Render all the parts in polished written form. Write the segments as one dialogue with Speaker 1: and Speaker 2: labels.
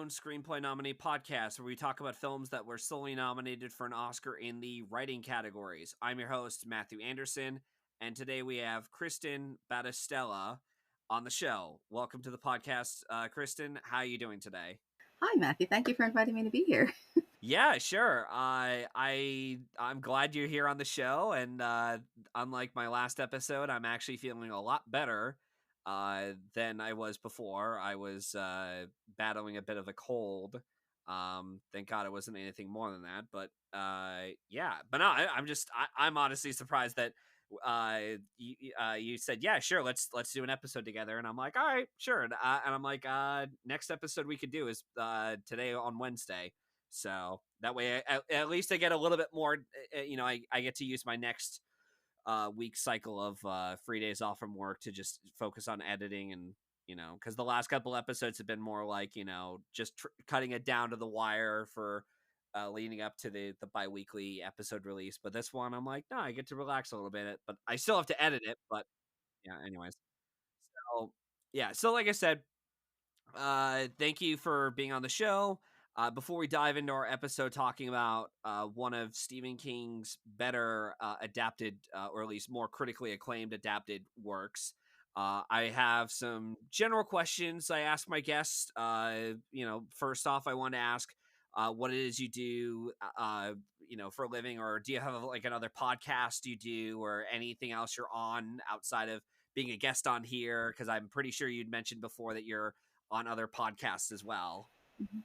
Speaker 1: Zone Screenplay Nominee podcast, where we talk about films that were solely nominated for an Oscar in the writing categories. I'm your host, Matthew Anderson, and today we have Kristin Battestella on the show. Welcome to the podcast, Kristin. How are you doing today?
Speaker 2: Hi, Matthew. Thank you for inviting me to be here.
Speaker 1: Yeah, sure. I'm glad you're here on the show, and unlike my last episode, I'm actually feeling a lot better than I was before. I was battling a bit of a cold. Thank God it wasn't anything more than that. But yeah. But no, I'm honestly surprised that you said, yeah, sure, let's do an episode together, and I'm like, all right, sure, and I'm like, next episode we could do is today on Wednesday. So that way, at least I get a little bit more. I get to use my next week cycle of free days off from work to just focus on editing, and because the last couple episodes have been more like just cutting it down to the wire for leading up to the bi-weekly episode release. But this one, I'm like, no, I get to relax a little bit, but I still have to edit it. But yeah, anyways. So yeah, so like I said, thank you for being on the show. Before we dive into our episode talking about one of Stephen King's better adapted, or at least more critically acclaimed adapted works, I have some general questions I ask my guests. First off, I want to ask what it is you do, for a living, or do you have like another podcast you do, or anything else you're on outside of being a guest on here? Because I'm pretty sure you'd mentioned before that you're on other podcasts as well.
Speaker 2: Mhm.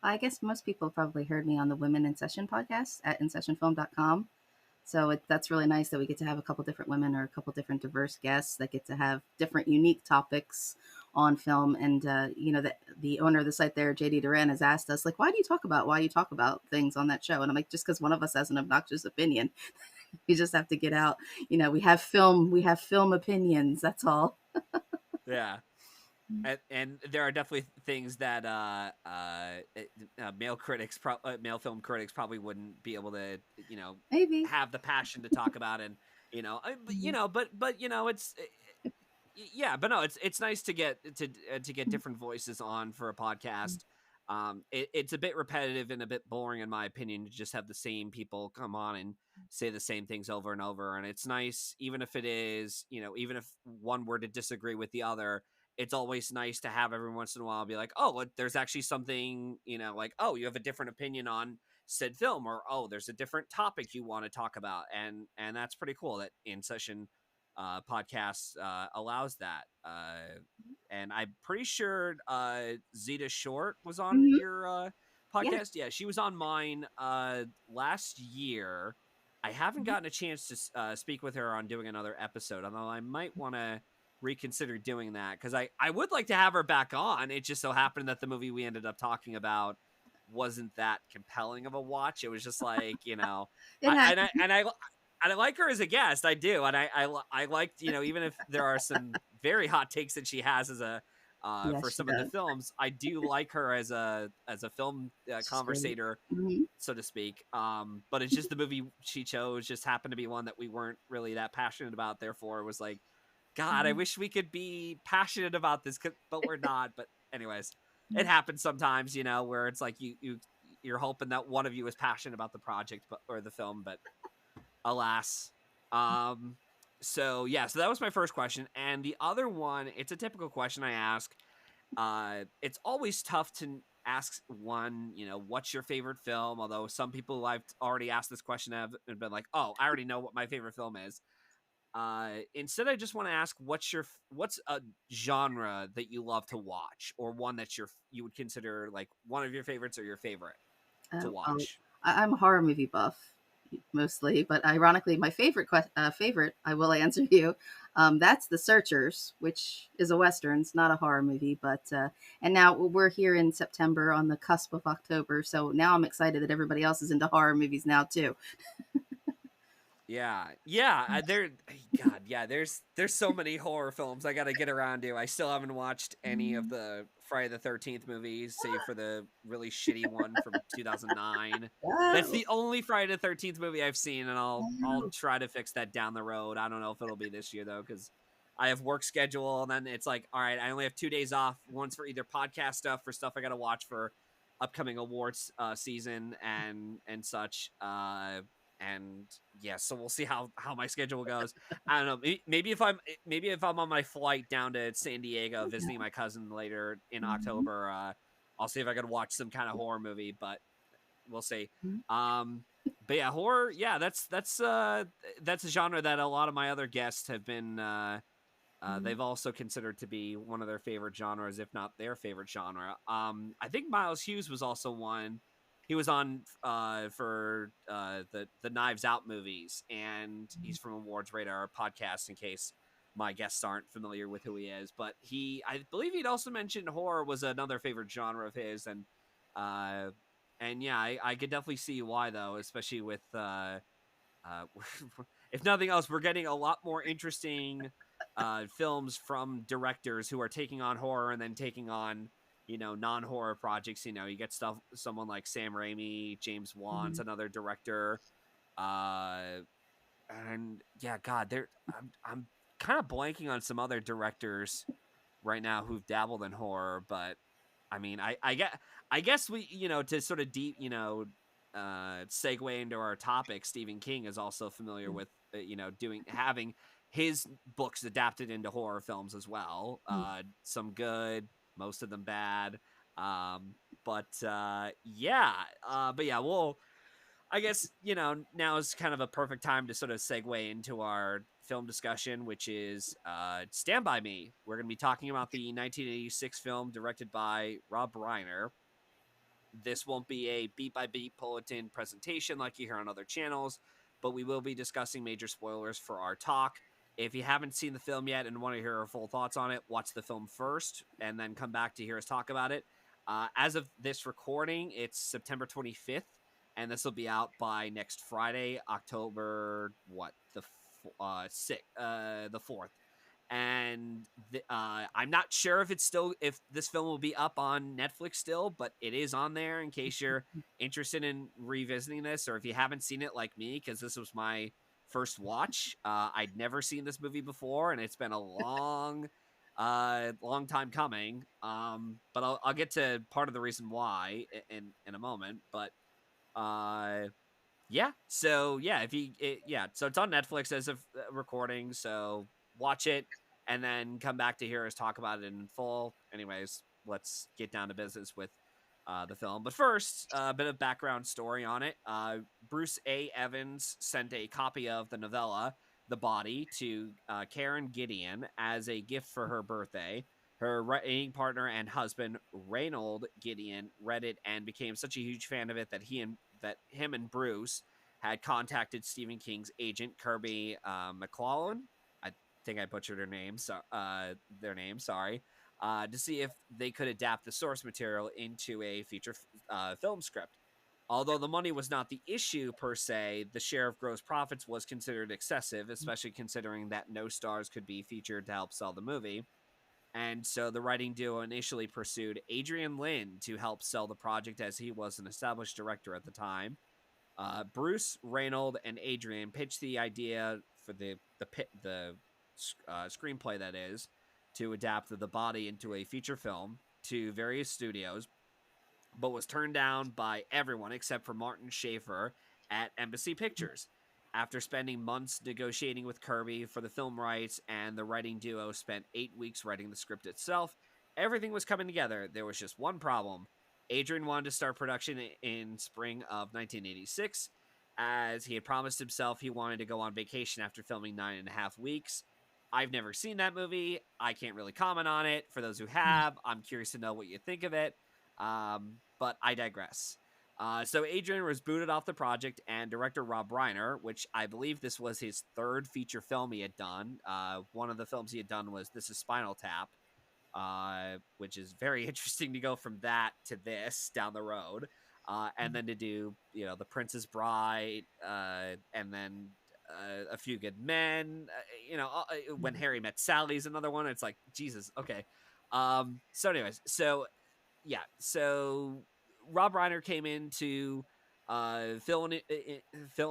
Speaker 2: I guess most people probably heard me on the Women in Session podcast at InSessionFilm.com. So that's really nice that we get to have a couple different women or a couple different diverse guests that get to have different unique topics on film. And, the owner of the site there, JD Duran, has asked us, like, why you talk about things on that show? And I'm like, just because one of us has an obnoxious opinion. We just have to get out. We have film opinions. That's all.
Speaker 1: Yeah. And there are definitely things that male film critics probably wouldn't be able to
Speaker 2: Maybe.
Speaker 1: have the passion to talk about. And
Speaker 2: Mhm.
Speaker 1: it's yeah, but no, it's nice to get different voices on for a podcast. It's a bit repetitive and a bit boring in my opinion to just have the same people come on and say the same things over and over. And it's nice, even if it is, even if one were to disagree with the other, it's always nice to have every once in a while be like, oh, there's actually something, like, oh, you have a different opinion on said film, or oh, there's a different topic you want to talk about. And that's pretty cool that In Session podcast allows that. And I'm pretty sure Zeta Short was on
Speaker 2: Mhm.
Speaker 1: your
Speaker 2: Yeah.
Speaker 1: podcast. Yeah, she was on mine last year. I haven't
Speaker 2: Mhm.
Speaker 1: gotten a chance to speak with her on doing another episode, although I might want to reconsider doing that, because I would like to have her back on. It just so happened that the movie we ended up talking about wasn't that compelling of a watch. It was just like,
Speaker 2: It
Speaker 1: I
Speaker 2: has.
Speaker 1: and I and I and I like her as a guest. I do, and I liked, even if there are some very hot takes that she has as a
Speaker 2: Yes,
Speaker 1: for
Speaker 2: she
Speaker 1: some of the
Speaker 2: does.
Speaker 1: films, I do like her as a film
Speaker 2: She's great.
Speaker 1: conversator,
Speaker 2: Mhm.
Speaker 1: so to speak. But it's just the movie she chose just happened to be one that we weren't really that passionate about. Therefore, it was like, God, I
Speaker 2: Mhm.
Speaker 1: wish we could be passionate about this, but we're not. But anyways, it happens sometimes, where it's like you're hoping that one of you is passionate about the project, or the film, but alas. Um, so yeah, so that was my first question, and the other one, it's a typical question I ask. It's always tough to ask one, what's your favorite film? Although some people I've already asked this question have been like, oh, I already know what my favorite film is. Instead, I just want to ask, what's a genre that you love to watch, or one that you would consider like one of your favorites or your favorite to
Speaker 2: Oh,
Speaker 1: watch?
Speaker 2: I'm a horror movie buff mostly, but ironically, my favorite, I will answer you. That's The Searchers, which is a western. It's not a horror movie, but and now we're here in September on the cusp of October, so now I'm excited that everybody else is into horror movies now too.
Speaker 1: Yeah, yeah. God, yeah. There's so many horror films I got to get around to. I still haven't watched any of
Speaker 2: Mhm.
Speaker 1: the Friday the 13th movies, save for the really shitty one from 2009. That's
Speaker 2: Oh,
Speaker 1: the only Friday the 13th movie I've seen, and I'll
Speaker 2: wow.
Speaker 1: try to fix that down the road. I don't know if it'll be this year though, because I have work schedule, and then it's like, all right, I only have 2 days off. One's for either podcast stuff, for stuff I got to watch for upcoming awards season and such. And yeah, so we'll see how my schedule goes. I don't know. Maybe if I'm on my flight down to San Diego visiting my cousin later in
Speaker 2: Mhm.
Speaker 1: October, I'll see if I can watch some kind of horror movie. But we'll see.
Speaker 2: Mhm.
Speaker 1: But yeah, horror. Yeah, that's a genre that a lot of my other guests have been.
Speaker 2: Mhm.
Speaker 1: They've also considered to be one of their favorite genres, if not their favorite genre. I think Miles Hughes was also one. He was on for the Knives Out movies, and he's from Awards Radar podcast. In case my guests aren't familiar with who he is, but I believe he'd also mentioned horror was another favorite genre of his, uh, and yeah, I could definitely see why though, especially with uh, if nothing else, we're getting a lot more interesting films from directors who are taking on horror and then taking on non-horror projects. You get someone like Sam Raimi, James Wan's
Speaker 2: Mhm.
Speaker 1: another director, uh, and yeah, God, I'm kind of blanking on some other directors right now who've dabbled in horror, but I mean, I guess we, to sort of deep, segue into our topic. Stephen King is also familiar with, doing having his books adapted into horror films as well.
Speaker 2: Mhm.
Speaker 1: Some good, most of them bad. But yeah, but yeah, I guess, now is kind of a perfect time to sort of segue into our film discussion, which is Stand By Me. We're going to be talking about the 1986 film directed by Rob Reiner. This won't be a beat by beat bulletin presentation like you hear on other channels, but we will be discussing major spoilers for our talk. If you haven't seen the film yet and want to hear our full thoughts on it, watch the film first and then come back to hear us talk about it. As of this recording, it's September 25th, and this will be out by next Friday, October what the 4th. And I'm not sure if this film will be up on Netflix still, but it is on there in case you're interested in revisiting this, or if you haven't seen it like me, because this was my first watch. I'd never seen this movie before, and it's been a long time coming. But I'll get to part of the reason why in a moment. But uh, yeah. So yeah, so it's on Netflix as of recording. So watch it and then come back to hear us talk about it in full. Anyways, let's get down to business with the film. But first, a bit of background story on it. Bruce A. Evans sent a copy of the novella The Body to Karen Gideon as a gift for her birthday. Her writing partner and husband, Reynold Gideon, read it and became such a huge fan of it that him and Bruce had contacted Stephen King's agent, Kirby McClellan. I think I butchered their name. Sorry. To see if they could adapt the source material into a feature film script. Although the money was not the issue per se, the share of gross profits was considered excessive, especially considering that no stars could be featured to help sell the movie. And so the writing duo initially pursued Adrian Lynn to help sell the project as he was an established director at the time. Bruce, Reynold, and Adrian pitched the idea for the screenplay that is to adapt the body into a feature film to various studios, but was turned down by everyone except for Martin Schaefer at Embassy Pictures. After spending months negotiating with Kirby for the film rights, and the writing duo spent 8 weeks writing the script itself, everything was coming together. There was just one problem. Adrian wanted to start production in spring of 1986, as he had promised himself he wanted to go on vacation after filming 9.5 weeks. I've never seen that movie. I can't really comment on it. For those who have, I'm curious to know what you think of it. But I digress. So Adrian was booted off the project, and director Rob Reiner, which I believe this was his third feature film he had done. One of the films he had done was This Is Spinal Tap, which is very interesting to go from that to this down the road. And then to do, The Princess Bride, and then A Few Good Men, When Harry Met Sally is another one. It's like, Jesus, okay. So anyways, so Rob Reiner came in to fill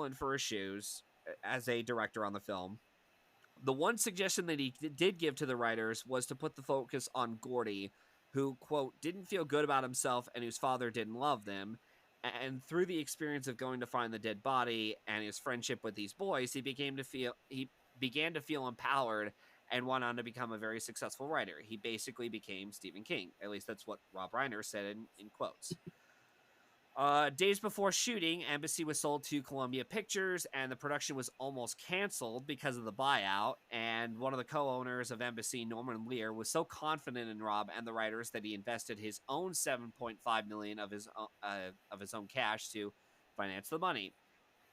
Speaker 1: in for his shoes as a director on the film. The one suggestion that he did give to the writers was to put the focus on Gordy, who, quote, didn't feel good about himself and whose father didn't love them. And through the experience of going to find the dead body and his friendship with these boys, he began to feel empowered and went on to become a very successful writer. He basically became Stephen King. At least that's what Rob Reiner said in quotes. Days before shooting, Embassy was sold to Columbia Pictures, and the production was almost canceled because of the buyout. And one of the co-owners of Embassy, Norman Lear, was so confident in Rob and the writers that he invested his own $7.5 million of his own cash to finance the money.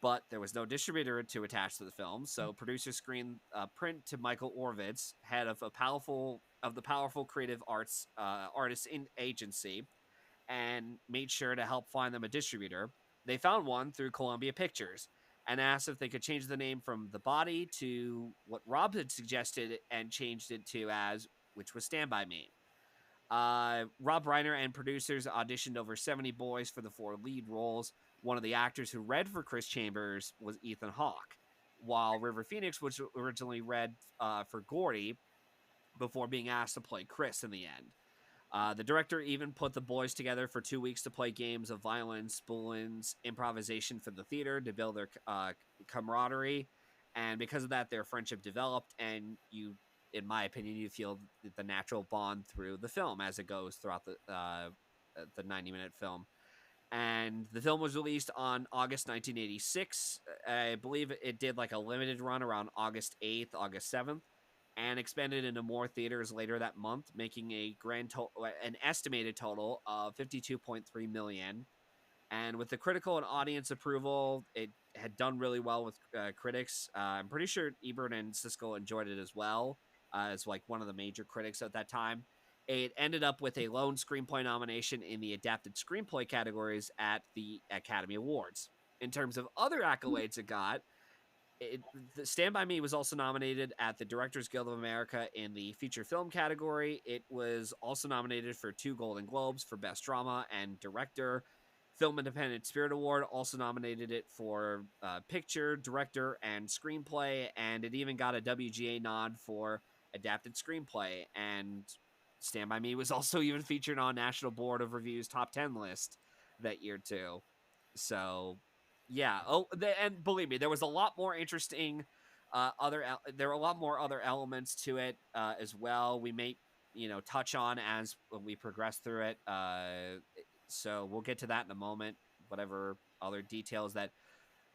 Speaker 1: But there was no distributor to attach to the film, so producers screened print to Michael Orvitz, head of the powerful creative artists in agency, and made sure to help find them a distributor. They found one through Columbia Pictures and asked if they could change the name from The Body to what Rob had suggested and changed it to as, which was Stand By Me. Rob Reiner and producers auditioned over 70 boys for the 4 lead roles. One of the actors who read for Chris Chambers was Ethan Hawke, while River Phoenix was originally read for Gordy before being asked to play Chris in the end. The director even put the boys together for 2 weeks to play games of violins, spoolins, improvisation for the theater to build their camaraderie. And because of that, their friendship developed, and in my opinion, you feel the natural bond through the film as it goes throughout the 90-minute film. And the film was released on August 1986. I believe it did like a limited run around August 8th, August 7th, and expanded into more theaters later that month, making an estimated total of 52.3 million. And with the critical and audience approval, it had done really well with critics. I'm pretty sure Ebert and Siskel enjoyed it as well, as like one of the major critics at that time. It ended up with a lone screenplay nomination in the adapted screenplay categories at the Academy Awards. In terms of other accolades it got, Stand By Me was also nominated at the Directors Guild of America in the feature film category. It was also nominated for 2 Golden Globes for Best Drama and Director. Film Independent Spirit Award also nominated it for Picture, Director, and Screenplay, and it even got a WGA nod for Adapted Screenplay. And Stand By Me was also even featured on National Board of Review's top 10 list that year too. So yeah. And believe me, there was a lot more interesting. There were a lot more other elements to it as well. We may, touch on as we progress through it. So we'll get to that in a moment. Whatever other details that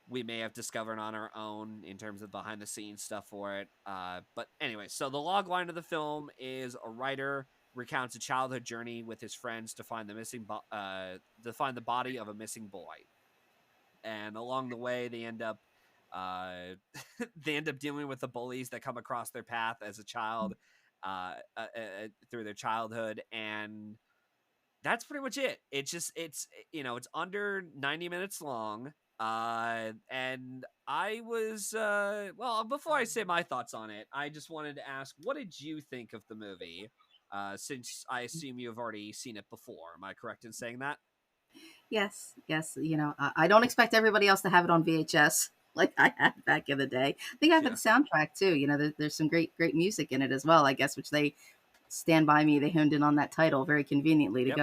Speaker 1: we may have discovered on our own in terms of behind the scenes stuff for it. But anyway, so the log line of the film is a writer recounts a childhood journey with his friends to find the body of a missing boy, and along the way they end up uh, they end up dealing with the bullies that come across their path as a child through their childhood, and that's pretty much it. It's under 90 minutes long. And I was well, before I say my thoughts on it, I just wanted to ask, what did you think of the movie? Since I assume you've already seen it before. Am I correct in saying that?
Speaker 2: Yes, yes. I don't expect everybody else to have it on VHS like I had back in the day. I think I have the
Speaker 1: Yeah.
Speaker 2: soundtrack too. There's some great music in it as well, I guess, which they Stand By Me, they honed in on that title very conveniently to
Speaker 1: Yep.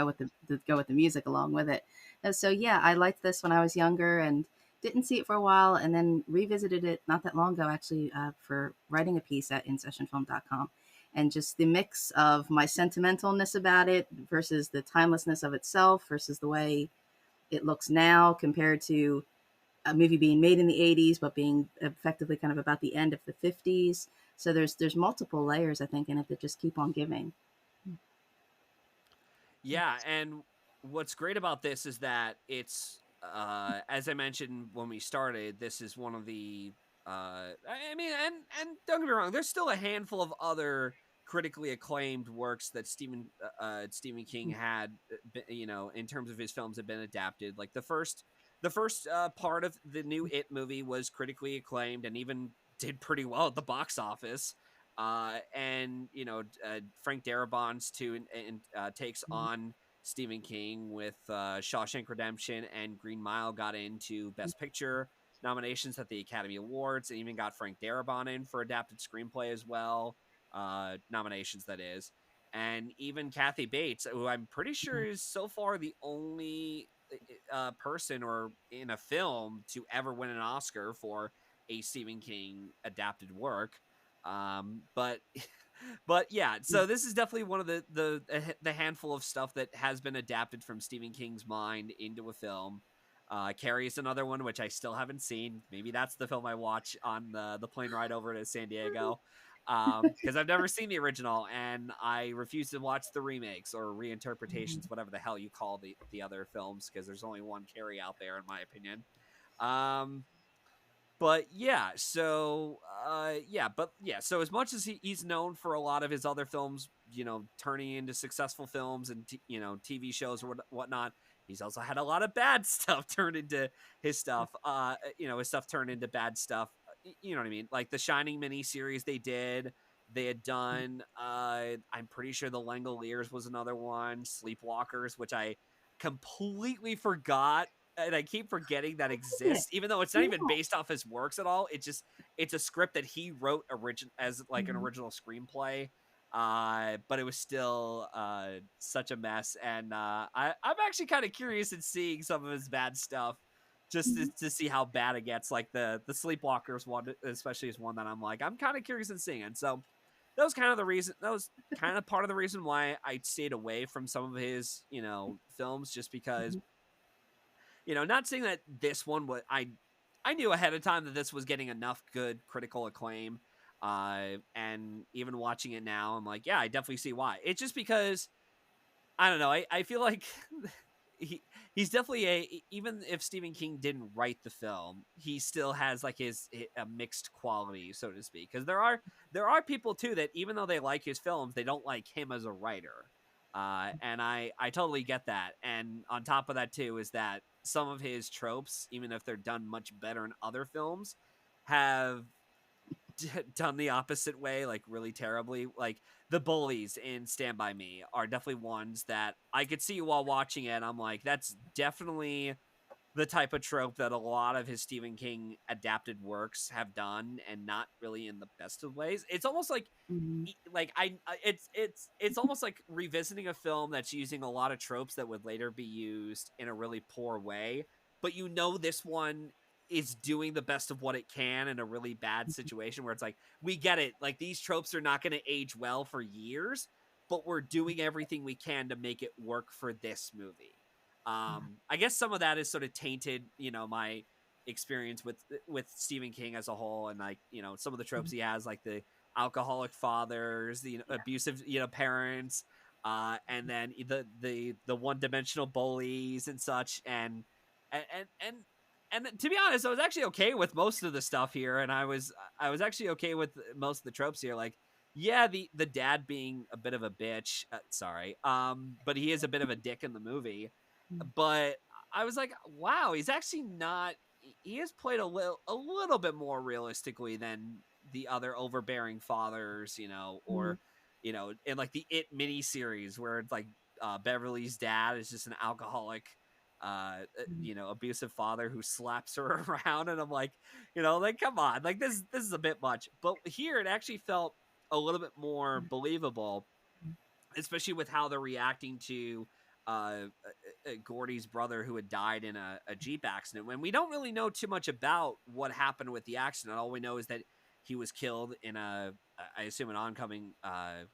Speaker 2: go with the music along with it. And so yeah, I liked this when I was younger and didn't see it for a while, and then revisited it not that long ago actually, for writing a piece at InSessionFilm.com. And just the mix of my sentimentalness about it versus the timelessness of itself versus the way it looks now compared to a movie being made in the 80s but being effectively kind of about the end of the 50s. So there's multiple layers, I think, in it that just keep on giving.
Speaker 1: Yeah, and what's great about this is that it's as I mentioned when we started, this is one of the I mean, and don't get me wrong, there's still a handful of other critically acclaimed works that Stephen King had in terms of his films have been adapted. Like the first part of the new It movie was critically acclaimed and even did pretty well at the box office. And Frank Darabont's takes on Stephen King with Shawshank Redemption and Green Mile got into Best Picture nominations at the Academy Awards, and even got Frank Darabont in for adapted screenplay as well, nominations that is. and even Kathy Bates, who I'm pretty sure is so far the only person or in a film to ever win an Oscar for a Stephen King adapted work. But but yeah, so this is definitely one of the handful of stuff that has been adapted from Stephen King's mind into a film. Carrie is another one which I still haven't seen. Maybe that's the film I watch on the plane ride over to San Diego, because I've never seen the original and I refuse to watch the remakes or reinterpretations, whatever the hell you call the other films, because there's only one Carrie out there, in my opinion. Um, but yeah, so so as much as he's known for a lot of his other films, turning into successful films and TV shows or whatnot, he's also had a lot of bad stuff turned into his stuff. His stuff turned into bad stuff. You know what I mean? Like the Shining miniseries they had done. I'm pretty sure the Langoliers was another one. Sleepwalkers, which I completely forgot, and I keep forgetting that
Speaker 2: Yeah.
Speaker 1: exists, even though it's not even based off his works at all. It's a script that he wrote as like an
Speaker 2: Mhm.
Speaker 1: original screenplay. But it was still such a mess, and I'm actually kind of curious in seeing some of his bad stuff, just
Speaker 2: Mhm.
Speaker 1: to see how bad it gets. Like the Sleepwalkers one, especially, is one that I'm kind of curious in seeing. And so that was kind of the reason. That was kind of part of the reason why I stayed away from some of his films, just because,
Speaker 2: Mhm.
Speaker 1: not saying that this one was, I knew ahead of time that this was getting enough good critical acclaim. And even watching it now, I'm like, yeah, I definitely see why. It's just because I don't know. I feel like he he's definitely even if Stephen King didn't write the film, he still has like a mixed quality, so to speak. Because there are people too that, even though they like his films, they don't like him as a writer. And I totally get that. And on top of that too is that some of his tropes, even if they're done much better in other films, have done the opposite way, like really terribly. Like the bullies in Stand By Me are definitely ones that I could see while watching it. I'm like, that's definitely the type of trope that a lot of his Stephen King adapted works have done, and not really in the best of ways. It's almost like
Speaker 2: Mhm.
Speaker 1: like it's almost like revisiting a film that's using a lot of tropes that would later be used in a really poor way, but this one is doing the best of what it can in a really bad situation, where it's like, we get it, like these tropes are not going to age well for years, but we're doing everything we can to make it work for this movie.
Speaker 2: Yeah.
Speaker 1: I guess some of that is sort of tainted, my experience with Stephen King as a whole, and like, some of the tropes
Speaker 2: Mhm.
Speaker 1: he has, like the alcoholic fathers, the
Speaker 2: Yeah.
Speaker 1: abusive, parents, and then the one-dimensional bullies and such. And and and to be honest, I was actually okay with most of the stuff here, and I was actually okay with most of the tropes here. Like, yeah, the dad being a bit of a bitch, sorry, but he is a bit of a dick in the movie.
Speaker 2: Mhm.
Speaker 1: But I was like, wow, he's actually not. He has played a little bit more realistically than the other overbearing fathers,
Speaker 2: Mhm.
Speaker 1: or in like the It miniseries, where it's like Beverly's dad is just an alcoholic,
Speaker 2: Mhm.
Speaker 1: abusive father who slaps her around, and I'm like, like, come on, like this is a bit much. But here it actually felt a little bit more believable, especially with how they're reacting to Gordy's brother, who had died in a Jeep accident. When we don't really know too much about what happened with the accident, all we know is that he was killed in I assume, an oncoming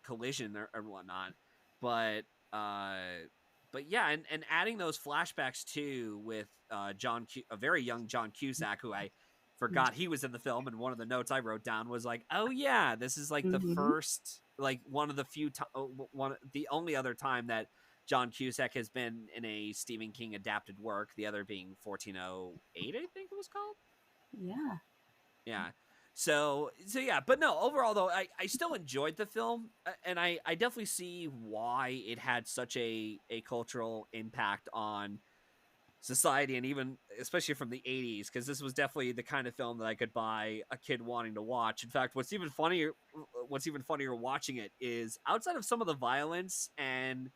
Speaker 1: collision or whatnot. But uh, but yeah, and adding those flashbacks too with a very young John Cusack, who I
Speaker 2: Mhm.
Speaker 1: forgot he was in the film, and one of the notes I wrote down was like, oh yeah, this is like the
Speaker 2: Mhm.
Speaker 1: first, like one of the few one the only other time that John Cusack has been in a Stephen King adapted work, the other being 1408, I think it was called.
Speaker 2: Yeah.
Speaker 1: Yeah. So yeah, but no, overall though, I still enjoyed the film, and I definitely see why it had such a cultural impact on society, and even especially from the 80s, because this was definitely the kind of film that I could buy a kid wanting to watch. In fact, what's even funnier watching it is, outside of some of the violence and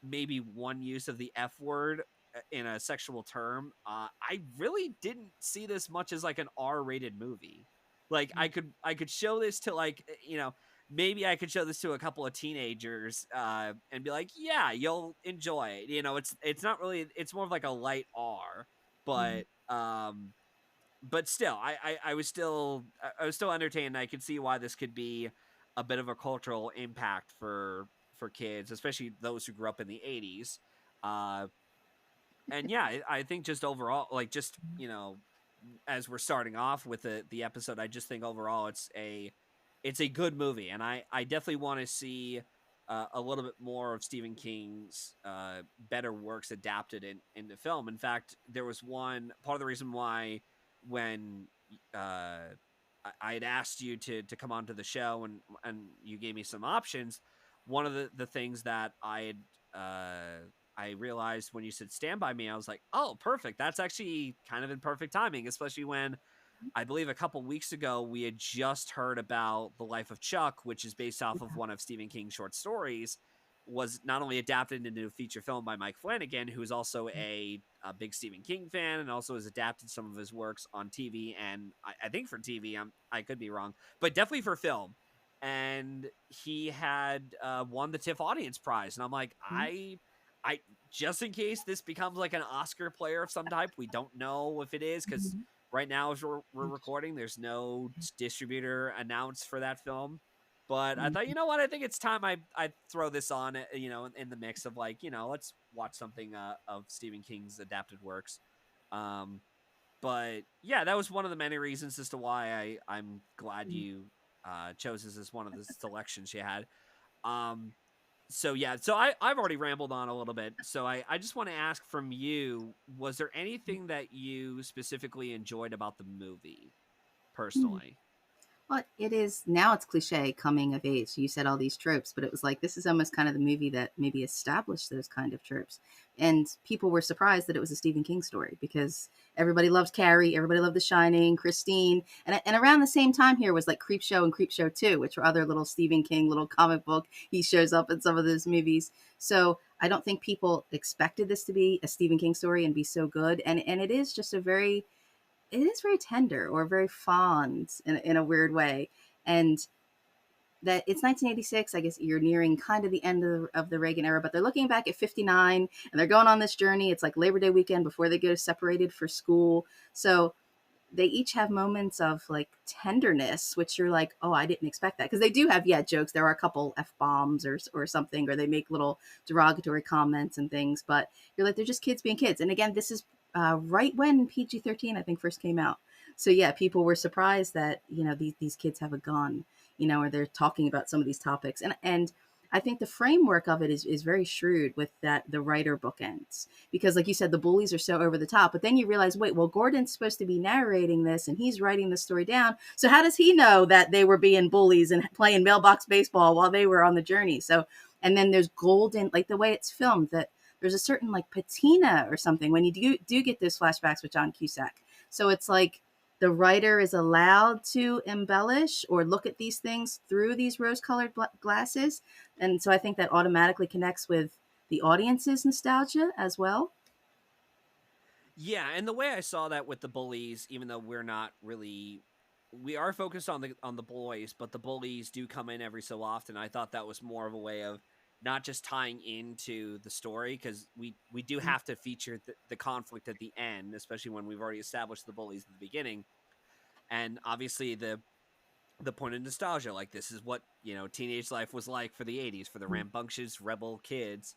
Speaker 1: maybe one use of the F word in a sexual term, I really didn't see this much as like an R-rated movie. Like, I could show this to, like, maybe I could show this to a couple of teenagers and be like, yeah, you'll enjoy it. It's not really, it's more of like a light R,
Speaker 2: Mhm.
Speaker 1: but still, I was still entertained. I could see why this could be a bit of a cultural impact for kids, especially those who grew up in the '80s. Uh, and yeah, I think just overall, like just as we're starting off with the episode, I just think overall it's a good movie, and I definitely want to see a little bit more of Stephen King's better works adapted into film. In fact, there was one part of the reason why when I had asked you to come onto the show and you gave me some options. One of the things that I realized when you said Stand By Me, I was like, oh, perfect. That's actually kind of in perfect timing, especially when I believe a couple weeks ago we had just heard about The Life of Chuck, which is based off of one of Stephen King's short stories, was not only adapted into a feature film by Mike Flanagan, who is also a big Stephen King fan and also has adapted some of his works on TV and I think for TV. I could be wrong, but definitely for film. And he had won the TIFF Audience Prize, and I'm like, I just in case this becomes like an Oscar player of some type, we don't know if it is because right now as we're recording, there's no distributor announced for that film. But I thought, you know what? I think it's time I throw this on, in the mix of like, let's watch something of Stephen King's adapted works. Um, but yeah, that was one of the many reasons as to why I'm glad you chose this as one of the selections you had. Um, so yeah, so I've already rambled on a little bit. So I just want to ask from you, was there anything that you specifically enjoyed about the movie personally?
Speaker 2: Well, it is now it's cliche coming of age. You said all these tropes, but it was like this is almost kind of the movie that maybe established those kind of tropes. And people were surprised that it was a Stephen King story because everybody loves Carrie, everybody loved The Shining, Christine, and around the same time here was like Creepshow and Creepshow 2, which were other little Stephen King little comic book. He shows up in some of those movies. So I don't think people expected this to be a Stephen King story and be so good. And it is just a very it is very tender or very fond in a weird way. And that it's 1986. I guess you're nearing kind of the end of the Reagan era, but they're looking back at 59 and they're going on this journey. It's like Labor Day weekend before they get separated for school. So they each have moments of like tenderness, which you're like, oh, I didn't expect that. Because they do have, jokes. There are a couple F bombs or something, or they make little derogatory comments and things, but you're like, they're just kids being kids. And again, this is right when PG-13, I think, first came out. So yeah, people were surprised that, these kids have a gun, or they're talking about some of these topics. And I think the framework of it is very shrewd with that the writer bookends because like you said, the bullies are so over the top, but then you realize, wait, well, Gordon's supposed to be narrating this and he's writing the story down. So how does he know that they were being bullies and playing mailbox baseball while they were on the journey? So, and then there's golden, like the way it's filmed, that there's a certain like patina or something when you do get those flashbacks with John Cusack. So it's like the writer is allowed to embellish or look at these things through these rose-colored glasses, and so I think that automatically connects with the audience's nostalgia as well.
Speaker 1: Yeah, and the way I saw that with the bullies, even though we are focused on the boys, but the bullies do come in every so often. I thought that was more of a way of not just tying into the story because we do have to feature the conflict at the end, especially when we've already established the bullies at the beginning, and obviously the point of nostalgia, like this is what teenage life was like for the '80s for the rambunctious rebel kids.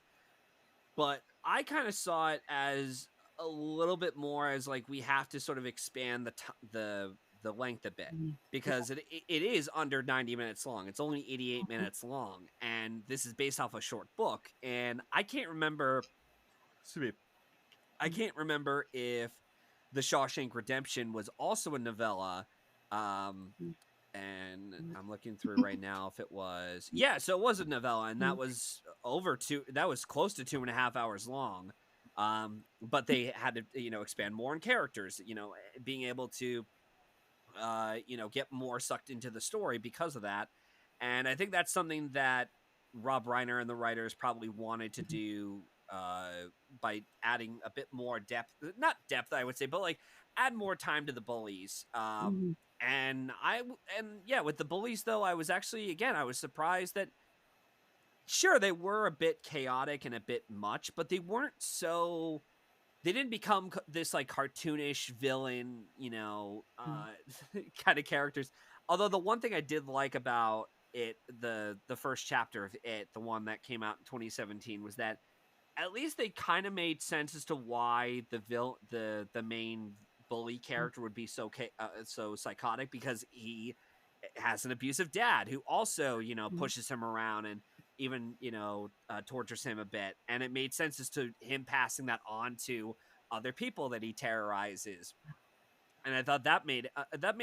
Speaker 1: But I kind of saw it as a little bit more as like we have to sort of expand the length a bit because it is under 90 minutes long. It's only 88 minutes long, and this is based off a short book. And I can't remember. Excuse me. I can't remember if the Shawshank Redemption was also a novella. And I'm looking through right now if it was. Yeah, so it was a novella, and that was that was close to 2.5 hours long. But they had to, expand more in characters, being able to, get more sucked into the story because of that. And I think that's something that Rob Reiner and the writers probably wanted to do by adding a bit more depth, not depth, I would say, but like add more time to the bullies. And yeah, with the bullies though, I was actually, again, I was surprised that sure they were a bit chaotic and a bit much, but they weren't so, they didn't become this like cartoonish villain,
Speaker 2: Mm,
Speaker 1: kind of characters. Although the one thing I did like about it, the first chapter of it, the one that came out in 2017, was that at least they kind of made sense as to why the main bully
Speaker 2: mm,
Speaker 1: character would be so psychotic, because he has an abusive dad who also
Speaker 2: mm,
Speaker 1: pushes him around and even tortures him a bit, and it made sense as to him passing that on to other people that he terrorizes. And I thought that made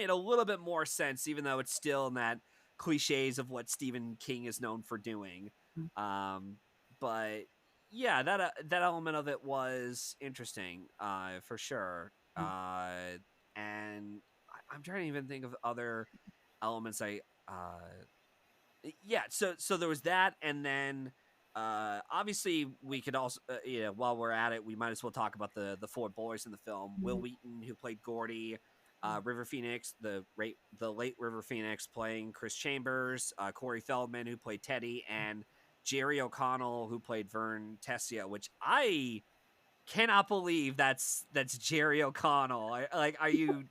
Speaker 1: a little bit more sense, even though it's still in that cliches of what Stephen King is known for doing.
Speaker 2: mm,
Speaker 1: Um, but yeah, that element of it was interesting, for sure.
Speaker 2: mm,
Speaker 1: And I'm trying to even think of other elements. Yeah, so there was that, and then obviously we could also while we're at it, we might as well talk about the four boys in the film. Will
Speaker 2: mm,
Speaker 1: Wheaton, who played Gordy,
Speaker 2: mm,
Speaker 1: River Phoenix, the late River Phoenix playing Chris Chambers, Corey Feldman, who played Teddy, and Jerry O'Connell, who played Vern Tessia, which I cannot believe that's Jerry O'Connell. Are you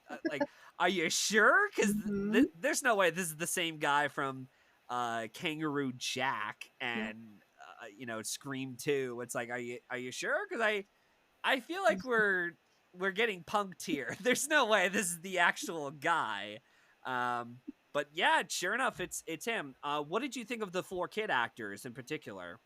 Speaker 1: are you sure? Because
Speaker 2: mhm.
Speaker 1: there's no way this is the same guy from Kangaroo Jack
Speaker 2: Yeah.
Speaker 1: and Scream 2. It's like, are you sure? Because I feel like we're getting punked here. There's no way this is the actual guy. Um, but yeah, sure enough, it's him. What did you think of the four kid actors in particular?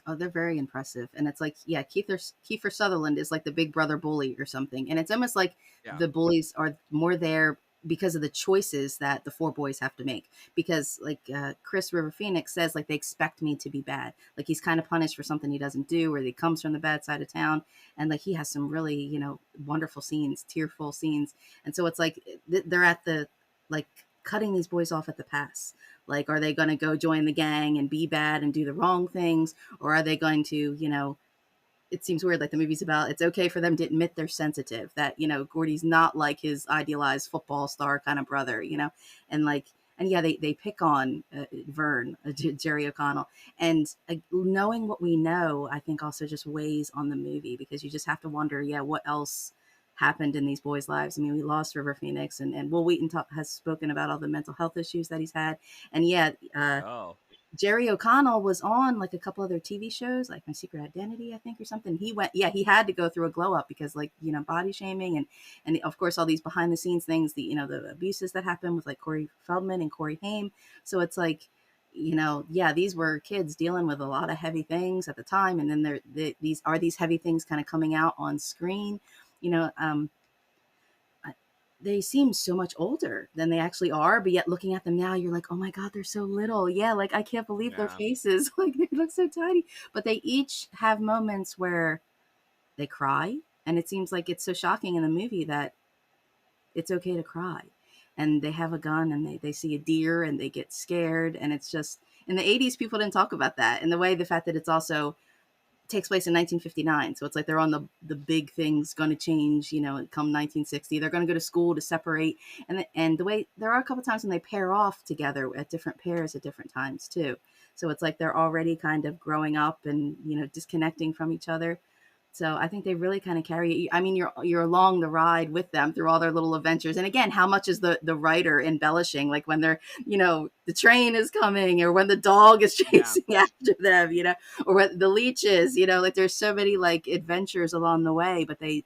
Speaker 2: Oh, they're very impressive. And it's like, yeah, Kiefer Sutherland is like the big brother bully or something. And it's almost like
Speaker 1: Yeah,
Speaker 2: the bullies are more there because of the choices that the four boys have to make. Because like Chris River Phoenix says, like they expect me to be bad. Like he's kind of punished for something he doesn't do, or he comes from the bad side of town. And like he has some really, wonderful scenes, tearful scenes. And so it's like they're at the like cutting these boys off at the pass. Like, are they going to go join the gang and be bad and do the wrong things? Or are they going to, it seems weird. Like the movie's about, it's okay for them to admit they're sensitive, that, Gordy's not like his idealized football star kind of brother, and like, and yeah, they pick on Vern, Jerry O'Connell. And knowing what we know, I think also just weighs on the movie because you just have to wonder, yeah, what else happened in these boys' lives. I mean, we lost River Phoenix, and Will Wheaton has spoken about all the mental health issues that he's had. And yeah,
Speaker 1: oh
Speaker 2: Jerry O'Connell was on like a couple other TV shows, like My Secret Identity, I think, or something. He went, yeah, he had to go through a glow up because, like, body shaming and of course all these behind the scenes things, the abuses that happened with like Corey Feldman and Corey Haim. So it's like, yeah, these were kids dealing with a lot of heavy things at the time, and then these heavy things kind of coming out on screen, you know. They seem so much older than they actually are, but yet looking at them now, you're like, oh my God, they're so little. Yeah, like I can't believe their
Speaker 1: yeah.
Speaker 2: faces. Like they look so tiny. But they each have moments where they cry. And it seems like it's so shocking in the movie that it's okay to cry. And they have a gun and they see a deer and they get scared. And it's just in the 80s, people didn't talk about that. And the fact that it's also takes place in 1959, so it's like they're on the big things going to change, come 1960. They're going to go to school to separate, and the way there are a couple times when they pair off together at different pairs at different times too. So it's like they're already kind of growing up and disconnecting from each other. So I think they really kind of carry it. I mean, you're along the ride with them through all their little adventures. And again, how much is the writer embellishing? Like when they're, the train is coming, or when the dog is
Speaker 1: Yeah.
Speaker 2: chasing after them, or when the leeches, like there's so many like adventures along the way, but they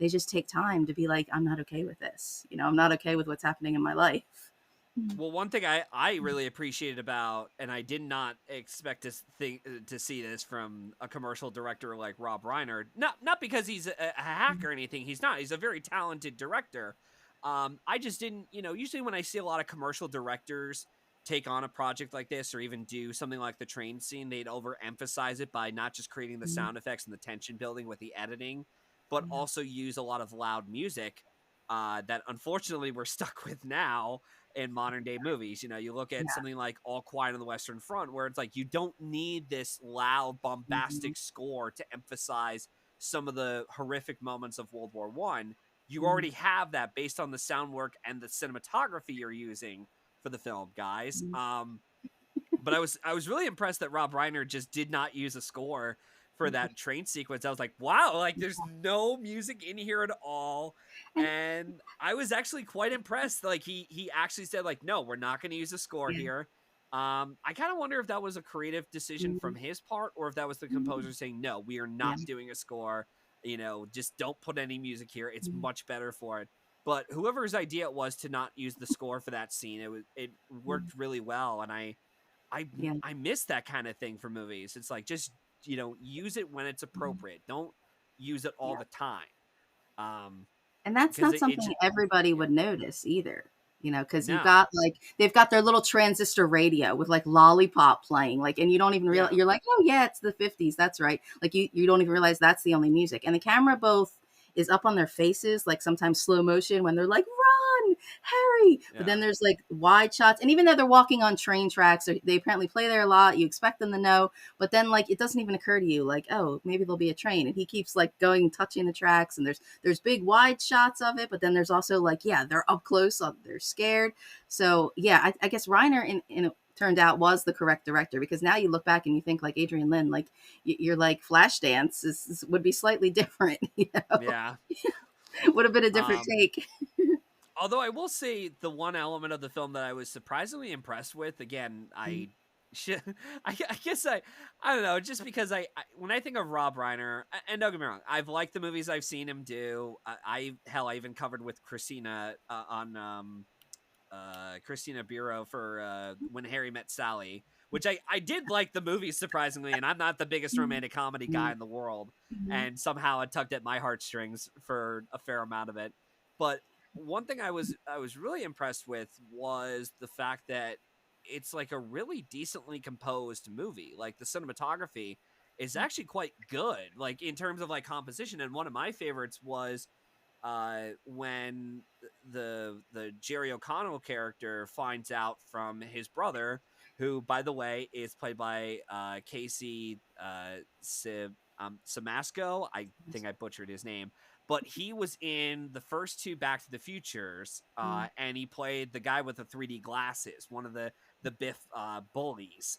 Speaker 2: just take time to be like, I'm not okay with this. I'm not okay with what's happening in my life.
Speaker 1: Well, one thing I really appreciated about, and I did not expect to see this from a commercial director like Rob Reiner. Not because he's a hack or anything. He's not. He's a very talented director. I just didn't. Usually when I see a lot of commercial directors take on a project like this, or even do something like the train scene, they'd overemphasize it by not just creating the
Speaker 2: Mhm.
Speaker 1: sound effects and the tension building with the editing, but
Speaker 2: Yeah.
Speaker 1: also use a lot of loud music. That unfortunately we're stuck with now in modern day movies. You look at
Speaker 2: Yeah.
Speaker 1: something like All Quiet on the Western Front, where it's like you don't need this loud,
Speaker 2: Mhm.
Speaker 1: bombastic score to emphasize some of the horrific moments of World War One. You already have that based on the sound work and the cinematography you're using for the film, guys. But I was really impressed that Rob Reiner just did not use a score for that train sequence. I was like, wow, like there's no music in here at all.
Speaker 2: And
Speaker 1: And I was actually quite impressed. Like he actually said, like, no, we're not going to use a score
Speaker 2: yeah.
Speaker 1: here. I kind of wonder if that was a creative decision from his part, or if that was the composer saying, no, we are not
Speaker 2: Yeah.
Speaker 1: doing a score. Just don't put any music here. It's much better for it. But whoever's idea it was to not use the score for that scene, it worked really well, and I
Speaker 2: Yeah.
Speaker 1: I miss that kind of thing for movies. It's like, just use it when it's appropriate. Don't use it all
Speaker 2: Yeah.
Speaker 1: the time. Um,
Speaker 2: And that's
Speaker 1: because
Speaker 2: not
Speaker 1: it
Speaker 2: something
Speaker 1: just,
Speaker 2: everybody
Speaker 1: yeah,
Speaker 2: would notice either, because you've
Speaker 1: no,
Speaker 2: got like they've got their little transistor radio with like lollipop playing, like, and you don't even realize,
Speaker 1: yeah,
Speaker 2: you're like, oh yeah, it's the 50s, that's right. Like you don't even realize that's the only music. And the camera both is up on their faces, like sometimes slow motion when they're like, run, Harry. But
Speaker 1: yeah,
Speaker 2: then there's like wide shots. And even though they're walking on train tracks, or they apparently play there a lot, you expect them to know. But then like it doesn't even occur to you, like, oh, maybe there'll be a train. And he keeps like going, touching the tracks, and there's big wide shots of it, but then there's also like, yeah, they're up close, they're scared. So yeah, I guess Reiner in turned out was the correct director, because now you look back and you think like Adrian Lin, like you're like Flashdance would be slightly different,
Speaker 1: yeah.
Speaker 2: would have been a different
Speaker 1: Um,
Speaker 2: take.
Speaker 1: Although I will say the one element of the film that I was surprisingly impressed with, again, I should, I guess I don't know, just because when I think of Rob Reiner, and don't get me wrong, I've liked the movies I've seen him do. I even covered with Christina on Christina Bureau for When Harry Met Sally, which I did like the movie, surprisingly, and I'm not the biggest romantic comedy guy in the world, and somehow it tugged at my heartstrings for a fair amount of it. But one thing I was really impressed with was the fact that it's like a really decently composed movie. Like the cinematography is actually quite good, like in terms of like composition. And one of my favorites was when the Jerry O'Connell character finds out from his brother, who, by the way, is played by Casey Samasco. I think I butchered his name, but he was in the first two Back to the Futures, and he played the guy with the 3D glasses, one of the Biff bullies,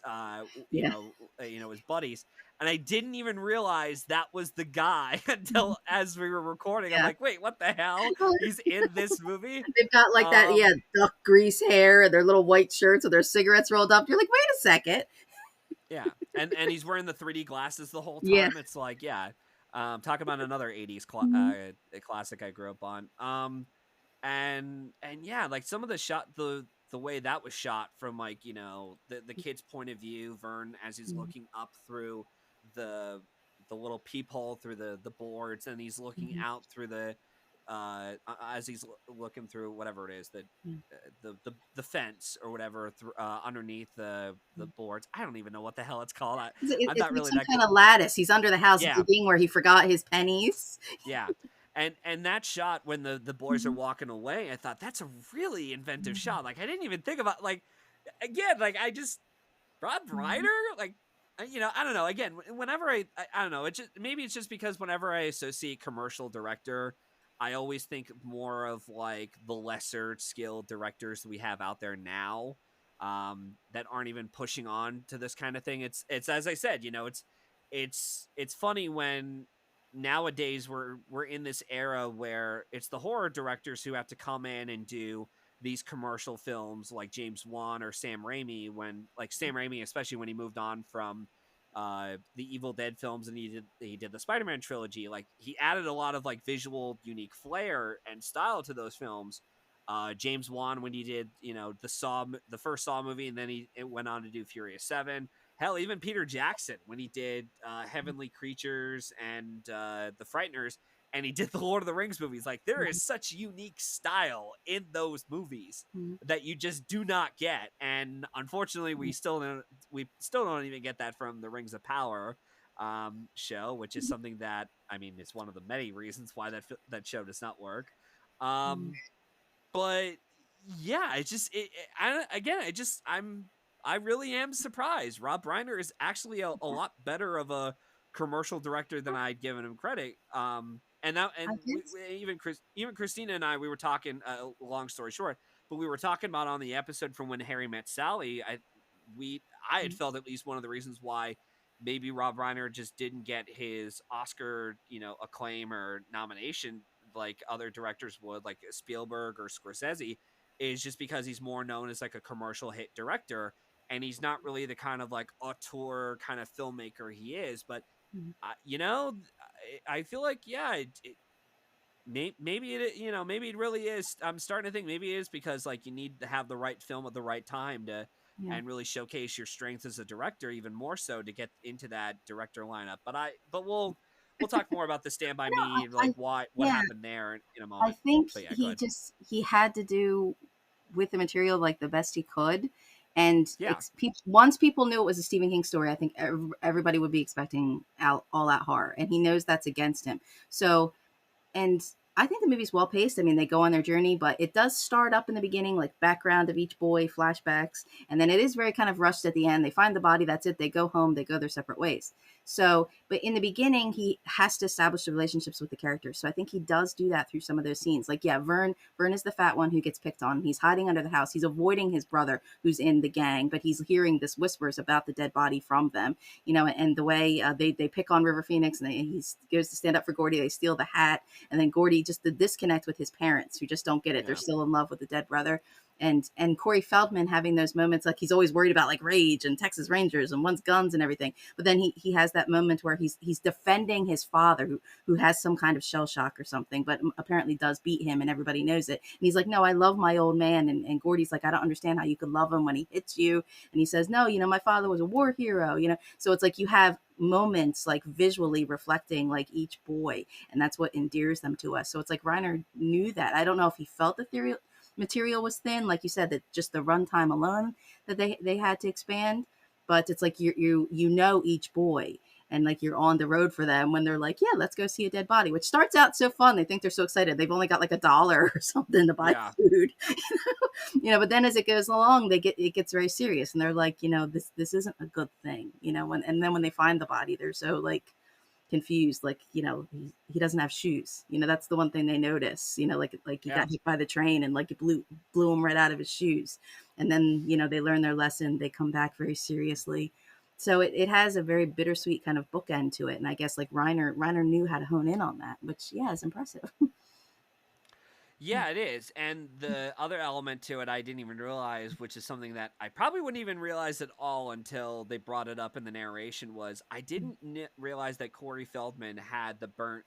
Speaker 2: Yeah.
Speaker 1: his buddies. And I didn't even realize that was the guy until as we were recording. I'm
Speaker 2: Yeah.
Speaker 1: like, wait, what the hell? He's in this movie?
Speaker 2: They've got like that, yeah,
Speaker 1: Um,
Speaker 2: duck grease hair and their little white shirts with their cigarettes rolled up. You're like, wait a second.
Speaker 1: yeah, and he's wearing the 3D glasses the whole
Speaker 2: Yeah.
Speaker 1: time. It's like, yeah, talk about another 80s classic I grew up on. And yeah, like some of the way that was shot from, like, the kid's point of view, Vern, as he's looking up through the the little peephole through the boards, and he's looking out through the as he's looking through whatever it is that the fence or whatever underneath the boards. I don't even know what the hell it's called. I'm
Speaker 2: It's
Speaker 1: not
Speaker 2: like
Speaker 1: really
Speaker 2: some
Speaker 1: that good.
Speaker 2: kind of lattice. He's under the house at the
Speaker 1: Yeah,
Speaker 2: beginning where he forgot his pennies.
Speaker 1: yeah. And that shot when the boys are walking away, I thought that's a really inventive shot. Like, I didn't even think about, like, again, like, Rob Reiner, like, I don't know. Again, whenever I don't know, it's just, maybe it's just because whenever I associate commercial director, I always think more of like the lesser skilled directors we have out there now, that aren't even pushing on to this kind of thing. It's as I said, it's funny when nowadays we're in this era where it's the horror directors who have to come in and do these commercial films like James Wan or Sam Raimi, when, like, Sam Raimi, especially when he moved on from the Evil Dead films and he did the Spider-Man trilogy, like he added a lot of like visual unique flair and style to those films. James Wan, when he did, the first Saw movie, and then it went on to do Furious 7. Hell, even Peter Jackson, when he did Heavenly Creatures and The Frighteners, and he did the Lord of the Rings movies. Like, there is such unique style in those movies that you just do not get, and unfortunately, we still don't even get that from the Rings of Power show, which is something that, I mean, it's one of the many reasons why that show does not work. But yeah, it's just I really am surprised. Rob Reiner is actually a lot better of a commercial director than I'd given him credit. and
Speaker 2: I guess.
Speaker 1: even Christina and I, we were talking. Long story short, but we were talking about on the episode from When Harry Met Sally. I had
Speaker 2: Mm,
Speaker 1: felt at least one of the reasons why maybe Rob Reiner just didn't get his Oscar, acclaim or nomination like other directors would, like Spielberg or Scorsese, is just because he's more known as like a commercial hit director, and he's not really the kind of like auteur kind of filmmaker he is. But
Speaker 2: mm,
Speaker 1: I feel like, yeah, maybe maybe it really is. I'm starting to think maybe it is because like you need to have the right film at the right time to
Speaker 2: yeah.
Speaker 1: and really showcase your strengths as a director, even more so to get into that director lineup. But we'll talk more about the Stand by
Speaker 2: No,
Speaker 1: Me, like
Speaker 2: I
Speaker 1: what
Speaker 2: yeah,
Speaker 1: happened there in a
Speaker 2: I
Speaker 1: moment.
Speaker 2: think
Speaker 1: But yeah, go
Speaker 2: he
Speaker 1: ahead.
Speaker 2: just he had to do with the material like the best he could, and
Speaker 1: Yeah,
Speaker 2: once people knew it was a Stephen King story, I think everybody would be expecting all out horror, and he knows that's against him. So, and I think the movie's well paced. I mean, they go on their journey, but it does start up in the beginning, like background of each boy, flashbacks, and then it is very kind of rushed at the end. They find the body, that's it. They go home, they go their separate ways. So, but in the beginning, he has to establish the relationships with the characters. So I think he does do that through some of those scenes. Like, yeah, Vern is the fat one who gets picked on. He's hiding under the house. He's avoiding his brother who's in the gang, but he's hearing this whispers about the dead body from them. And the way they pick on River Phoenix, and he goes to stand up for Gordy. They steal the hat, and then Gordy, just the disconnect with his parents who just don't get it. They're
Speaker 1: yeah,
Speaker 2: still in love with the dead brother. And Corey Feldman having those moments, like he's always worried about like rage and Texas Rangers and wants guns and everything. But then he has that moment where he's defending his father who has some kind of shell shock or something, but apparently does beat him and everybody knows it. And he's like, no, I love my old man. And Gordy's like, I don't understand how you could love him when he hits you. And he says, no, my father was a war hero. So it's like you have moments like visually reflecting like each boy, and that's what endears them to us. So it's like Reiner knew that. I don't know if he felt the theory material was thin, like you said, that just the runtime alone that they had to expand. But it's like you each boy, and like you're on the road for them when they're like, yeah, let's go see a dead body, which starts out so fun. They think they're so excited. They've only got like $1 or something to buy
Speaker 1: yeah,
Speaker 2: food, but then as it goes along, it gets very serious, and they're like, this isn't a good thing, and then when they find the body, they're so like confused, like he doesn't have shoes. That's the one thing they notice. Like he
Speaker 1: yeah.
Speaker 2: got hit by the train and like it blew him right out of his shoes. And then they learn their lesson. They come back very seriously. So it has a very bittersweet kind of bookend to it. And I guess like Reiner knew how to hone in on that, which yeah is impressive.
Speaker 1: Yeah, it is. And the other element to it I didn't even realize, which is something that I probably wouldn't even realize at all until they brought it up in the narration, was I didn't realize that Corey Feldman had the burnt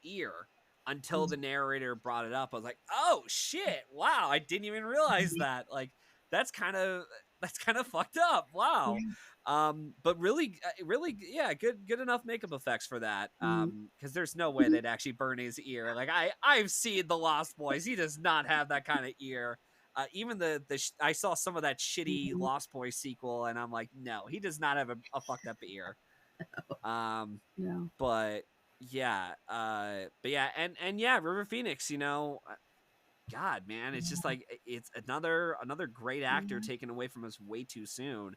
Speaker 1: ear until the narrator brought it up. I was like, "Oh shit. Wow, I didn't even realize that." Like that's kind of that's kind of fucked up. Wow. But really, really, yeah, good enough makeup effects for that. Because there's no way they'd actually burn his ear. Like I've seen the Lost Boys. He does not have that kind of ear. Even I saw some of that shitty Lost Boys sequel, and I'm like, no, he does not have a fucked up ear. Um,
Speaker 2: No.
Speaker 1: but yeah, but yeah, and yeah, River Phoenix. God, man, it's just like it's another great actor
Speaker 2: Yeah.
Speaker 1: taken away from us way too soon.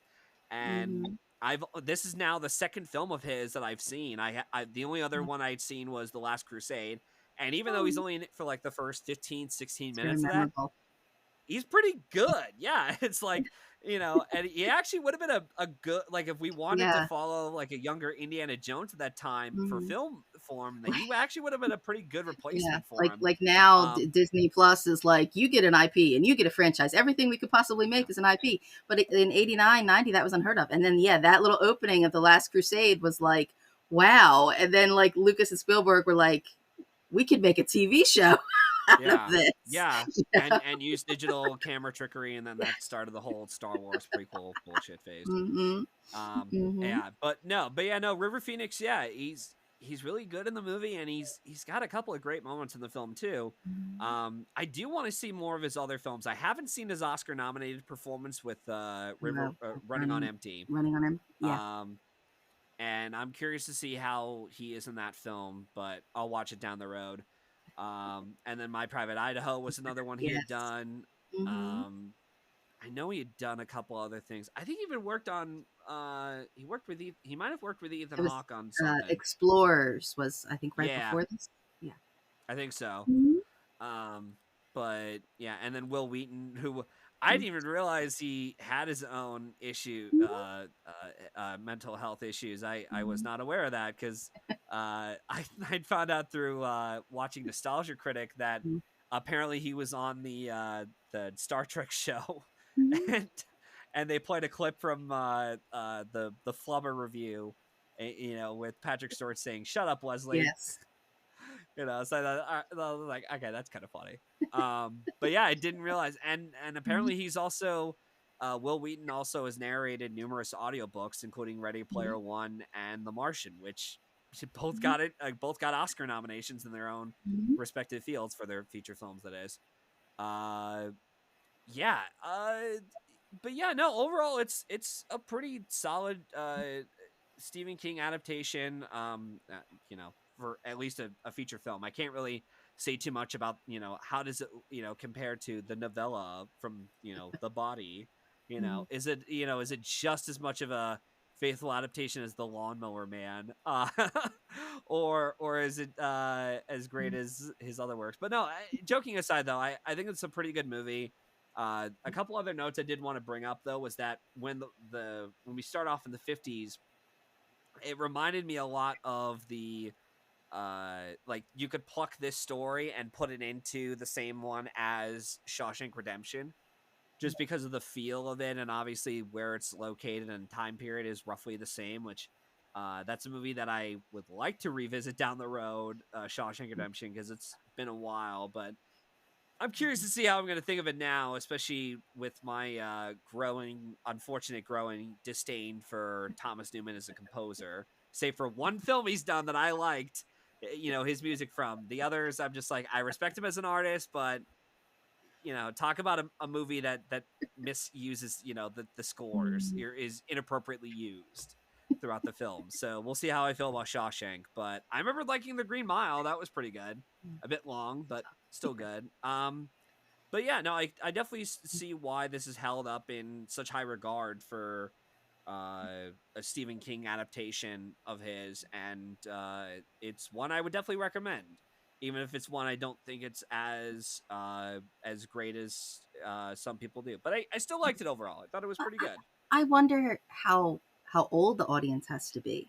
Speaker 1: And
Speaker 2: Mm-hmm.
Speaker 1: I've this is now the second film of his that I've seen. The only other one I'd seen was The Last Crusade, and even though he's
Speaker 2: Oh,
Speaker 1: only in it for like the first 15, 16
Speaker 2: it's very
Speaker 1: minutes of that,
Speaker 2: memorable.
Speaker 1: he's pretty good. Yeah, it's like, and he actually would have been a good, like if we wanted to
Speaker 2: Yeah.
Speaker 1: follow like a younger Indiana Jones at that time for
Speaker 2: Mm-hmm.
Speaker 1: film form, that he actually would have been a pretty good
Speaker 2: Yeah,
Speaker 1: replacement for
Speaker 2: like
Speaker 1: him.
Speaker 2: like now
Speaker 1: Um,
Speaker 2: Disney Plus is like you get an IP and you get a franchise. Everything we could possibly
Speaker 1: yeah.
Speaker 2: make is an IP. But in 89, 90, that was unheard of. And then yeah, that little opening of The Last Crusade was like, wow. And then like Lucas and Spielberg were like, we could make a TV show out of
Speaker 1: Yeah.
Speaker 2: this.
Speaker 1: Yeah.
Speaker 2: Yeah.
Speaker 1: And use digital camera trickery, and then that started the whole Star Wars prequel bullshit phase.
Speaker 2: Mm-hmm. Mm-hmm.
Speaker 1: Yeah, but yeah, no, River Phoenix, yeah, he's really good in the movie, and he's got a couple of great moments in the film too. I do want to see more of his other films. I haven't seen his Oscar nominated performance with River Running on Empty.
Speaker 2: Running on him. Yeah.
Speaker 1: Um and I'm curious to see how he is in that film, but I'll watch it down the road. And then My Private Idaho was another one he had
Speaker 2: Yes.
Speaker 1: done.
Speaker 2: Mm-hmm.
Speaker 1: Um, I know he had done a couple other things. I think he even worked on. He worked with. He might have worked with Ethan
Speaker 2: It was
Speaker 1: Hawke on something.
Speaker 2: Explorers was I think right
Speaker 1: Yeah,
Speaker 2: before this.
Speaker 1: I think so.
Speaker 2: Mhm.
Speaker 1: Um, but yeah, and then Will Wheaton, who I didn't even realize he had his own mental health issues. I was
Speaker 2: Mhm.
Speaker 1: not aware of that because I found out through watching Nostalgia Critic that
Speaker 2: Mhm.
Speaker 1: apparently he was on the Star Trek show,
Speaker 2: Mhm.
Speaker 1: and they played a clip from the Flubber review, with Patrick Stewart saying "Shut up, Leslie."
Speaker 2: Yes.
Speaker 1: So I was like, okay, that's kind of funny. But yeah, I didn't realize, and
Speaker 2: Mhm.
Speaker 1: apparently he's also Will Wheaton also has narrated numerous audiobooks, including Ready
Speaker 2: Mhm.
Speaker 1: Player One and The Martian, which
Speaker 2: Mhm.
Speaker 1: both got Oscar nominations in their own
Speaker 2: Mhm.
Speaker 1: respective fields for their feature films. That is, uh, yeah, but yeah, no, overall, it's a pretty solid Stephen King adaptation. For at least a feature film. I can't really say too much about how does it compare to the novella from The Body.
Speaker 2: Mhm.
Speaker 1: Is it just as much of a faithful adaptation as The Lawnmower Man, or is it as great
Speaker 2: Mhm.
Speaker 1: as his other works? But no, joking aside, though, I think it's a pretty good movie. A couple other notes I did want to bring up though was that when when we start off in the 50s, it reminded me a lot of the like you could pluck this story and put it into the same one as Shawshank Redemption just because of the feel of it, and obviously where it's located and time period is roughly the same, which that's a movie that I would like to revisit down the road, Shawshank Redemption, because it's been a while. But I'm curious to see how I'm going to think of it now, especially with my unfortunate growing disdain for Thomas Newman as a composer. Save for one film he's done that I liked, his music from. The others, I'm just like, I respect him as an artist, but talk about a movie that misuses, the scores
Speaker 2: Mhm.
Speaker 1: is inappropriately used throughout the film. So we'll see how I feel about Shawshank. But I remember liking The Green Mile. That was pretty good. A bit long, but still good. But yeah, no, I definitely see why this is held up in such high regard for a Stephen King adaptation of his, and it's one I would definitely recommend, even if it's one I don't think it's as great as some people do. But I still liked it overall. I thought it was
Speaker 2: I,
Speaker 1: pretty good.
Speaker 2: I wonder how old the audience has to be,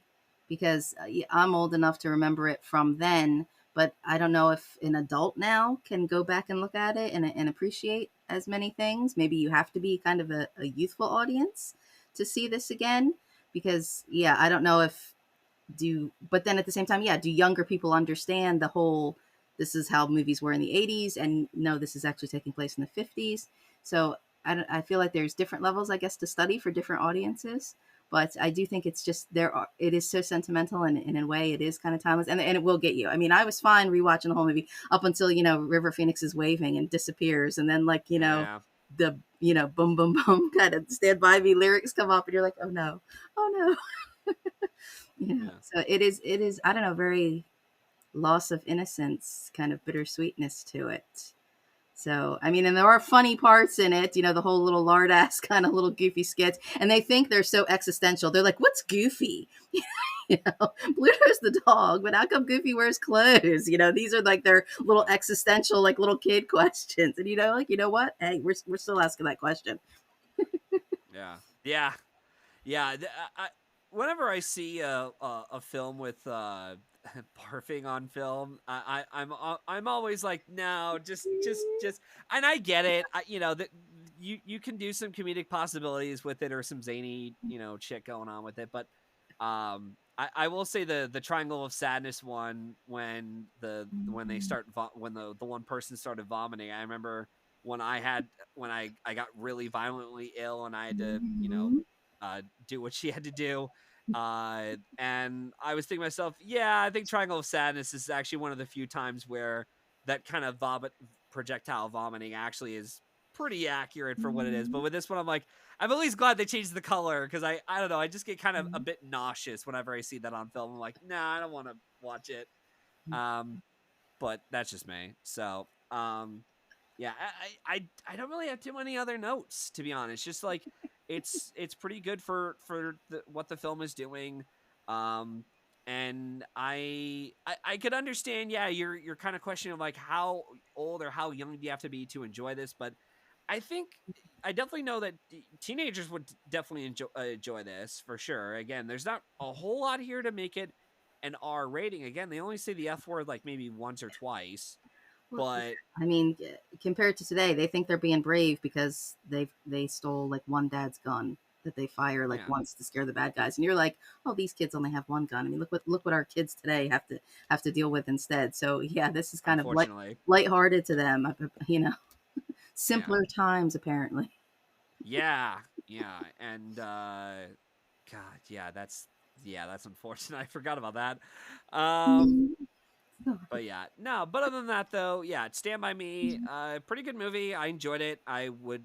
Speaker 2: because I'm old enough to remember it from then, but I don't know if an adult now can go back and look at it and appreciate as many things. Maybe you have to be kind of a youthful audience to see this again, because yeah, I don't know if but then at the same time, yeah, do younger people understand the whole, this is how movies were in the 80s, and no, this is actually taking place in the 50s. So I feel like there's different levels, I guess, to study for different audiences. But I do think it's just it is so sentimental, and in a way it is kind of timeless, and it will get you. I mean, I was fine rewatching the whole movie up until River Phoenix is waving and disappears, and then like
Speaker 1: Yeah,
Speaker 2: the boom boom boom kind of Stand By Me lyrics come up, and you're like, oh no, oh no.
Speaker 1: yeah.
Speaker 2: So it is, I don't know, very loss of innocence, kind of bittersweetness to it. So I mean, and there are funny parts in it, the whole little lard ass kind of little goofy skits, and they think they're so existential. They're like, "What's Goofy?" Pluto's the dog, but how come Goofy wears clothes? These are like their little
Speaker 1: Yeah.
Speaker 2: existential, like little kid questions, and like, you know what? Hey, we're still asking that question.
Speaker 1: Yeah, yeah, yeah. Whenever I see a film with barfing on film, I'm always like, no, just. And I get it. That you can do some comedic possibilities with it or some zany shit going on with it, but I will say the Triangle of Sadness one when they start when the one person started vomiting. I remember when I got really violently ill and I had to do what she had to do. And I was thinking to myself, yeah, I think Triangle of Sadness is actually one of the few times where that kind of projectile vomiting actually is pretty accurate for what it is. But with this one, I'm like, I'm at least glad they changed the color because I don't know, I just get kind of a bit nauseous whenever I see that on film. I'm like, nah, I don't want to watch it. Um, but that's just me. So, yeah, I don't really have too many other notes to be honest. Just like it's pretty good for what the film is doing. Um, And I could understand, yeah, you're kind of questioning like how old or how young do you have to be to enjoy this, but I think I definitely know that teenagers would definitely enjoy this for sure. Again, there's not a whole lot here to make it an R rating. Again, they only say the F word like maybe once or twice,
Speaker 2: Well,
Speaker 1: but
Speaker 2: I mean, compared to today, they think they're being brave because they stole like one dad's gun that they fire like
Speaker 1: yeah,
Speaker 2: once to scare the bad guys, and you're like, oh, these kids only have one gun. I mean, look what our kids today have to deal with instead. So yeah, this is kind of
Speaker 1: unfortunately,
Speaker 2: lighthearted to them, you know,
Speaker 1: yeah,
Speaker 2: simpler times apparently.
Speaker 1: yeah, yeah, and God, yeah, that's unfortunate. I forgot about that. Um, But yeah, no. But other than that, though, yeah, Stand by Me, pretty good movie. I enjoyed it. I would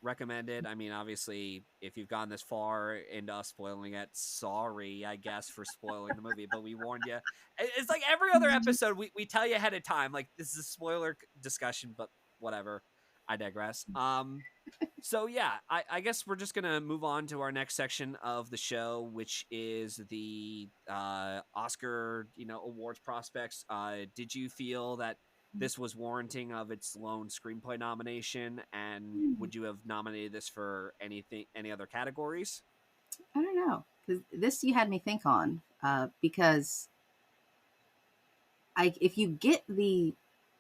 Speaker 1: recommend it. I mean, obviously, if you've gone this far into us spoiling it, sorry, I guess, for spoiling the movie. But we warned you. It's like every other episode, we tell you ahead of time, like this is a spoiler discussion. But whatever, I digress. So yeah, I guess we're just gonna move on to our next section of the show, which is the Oscar, awards prospects. Did you feel that this was warranting of its lone screenplay nomination, and would you have nominated this for any other categories?
Speaker 2: I don't know, because this you had me think on, because if you get the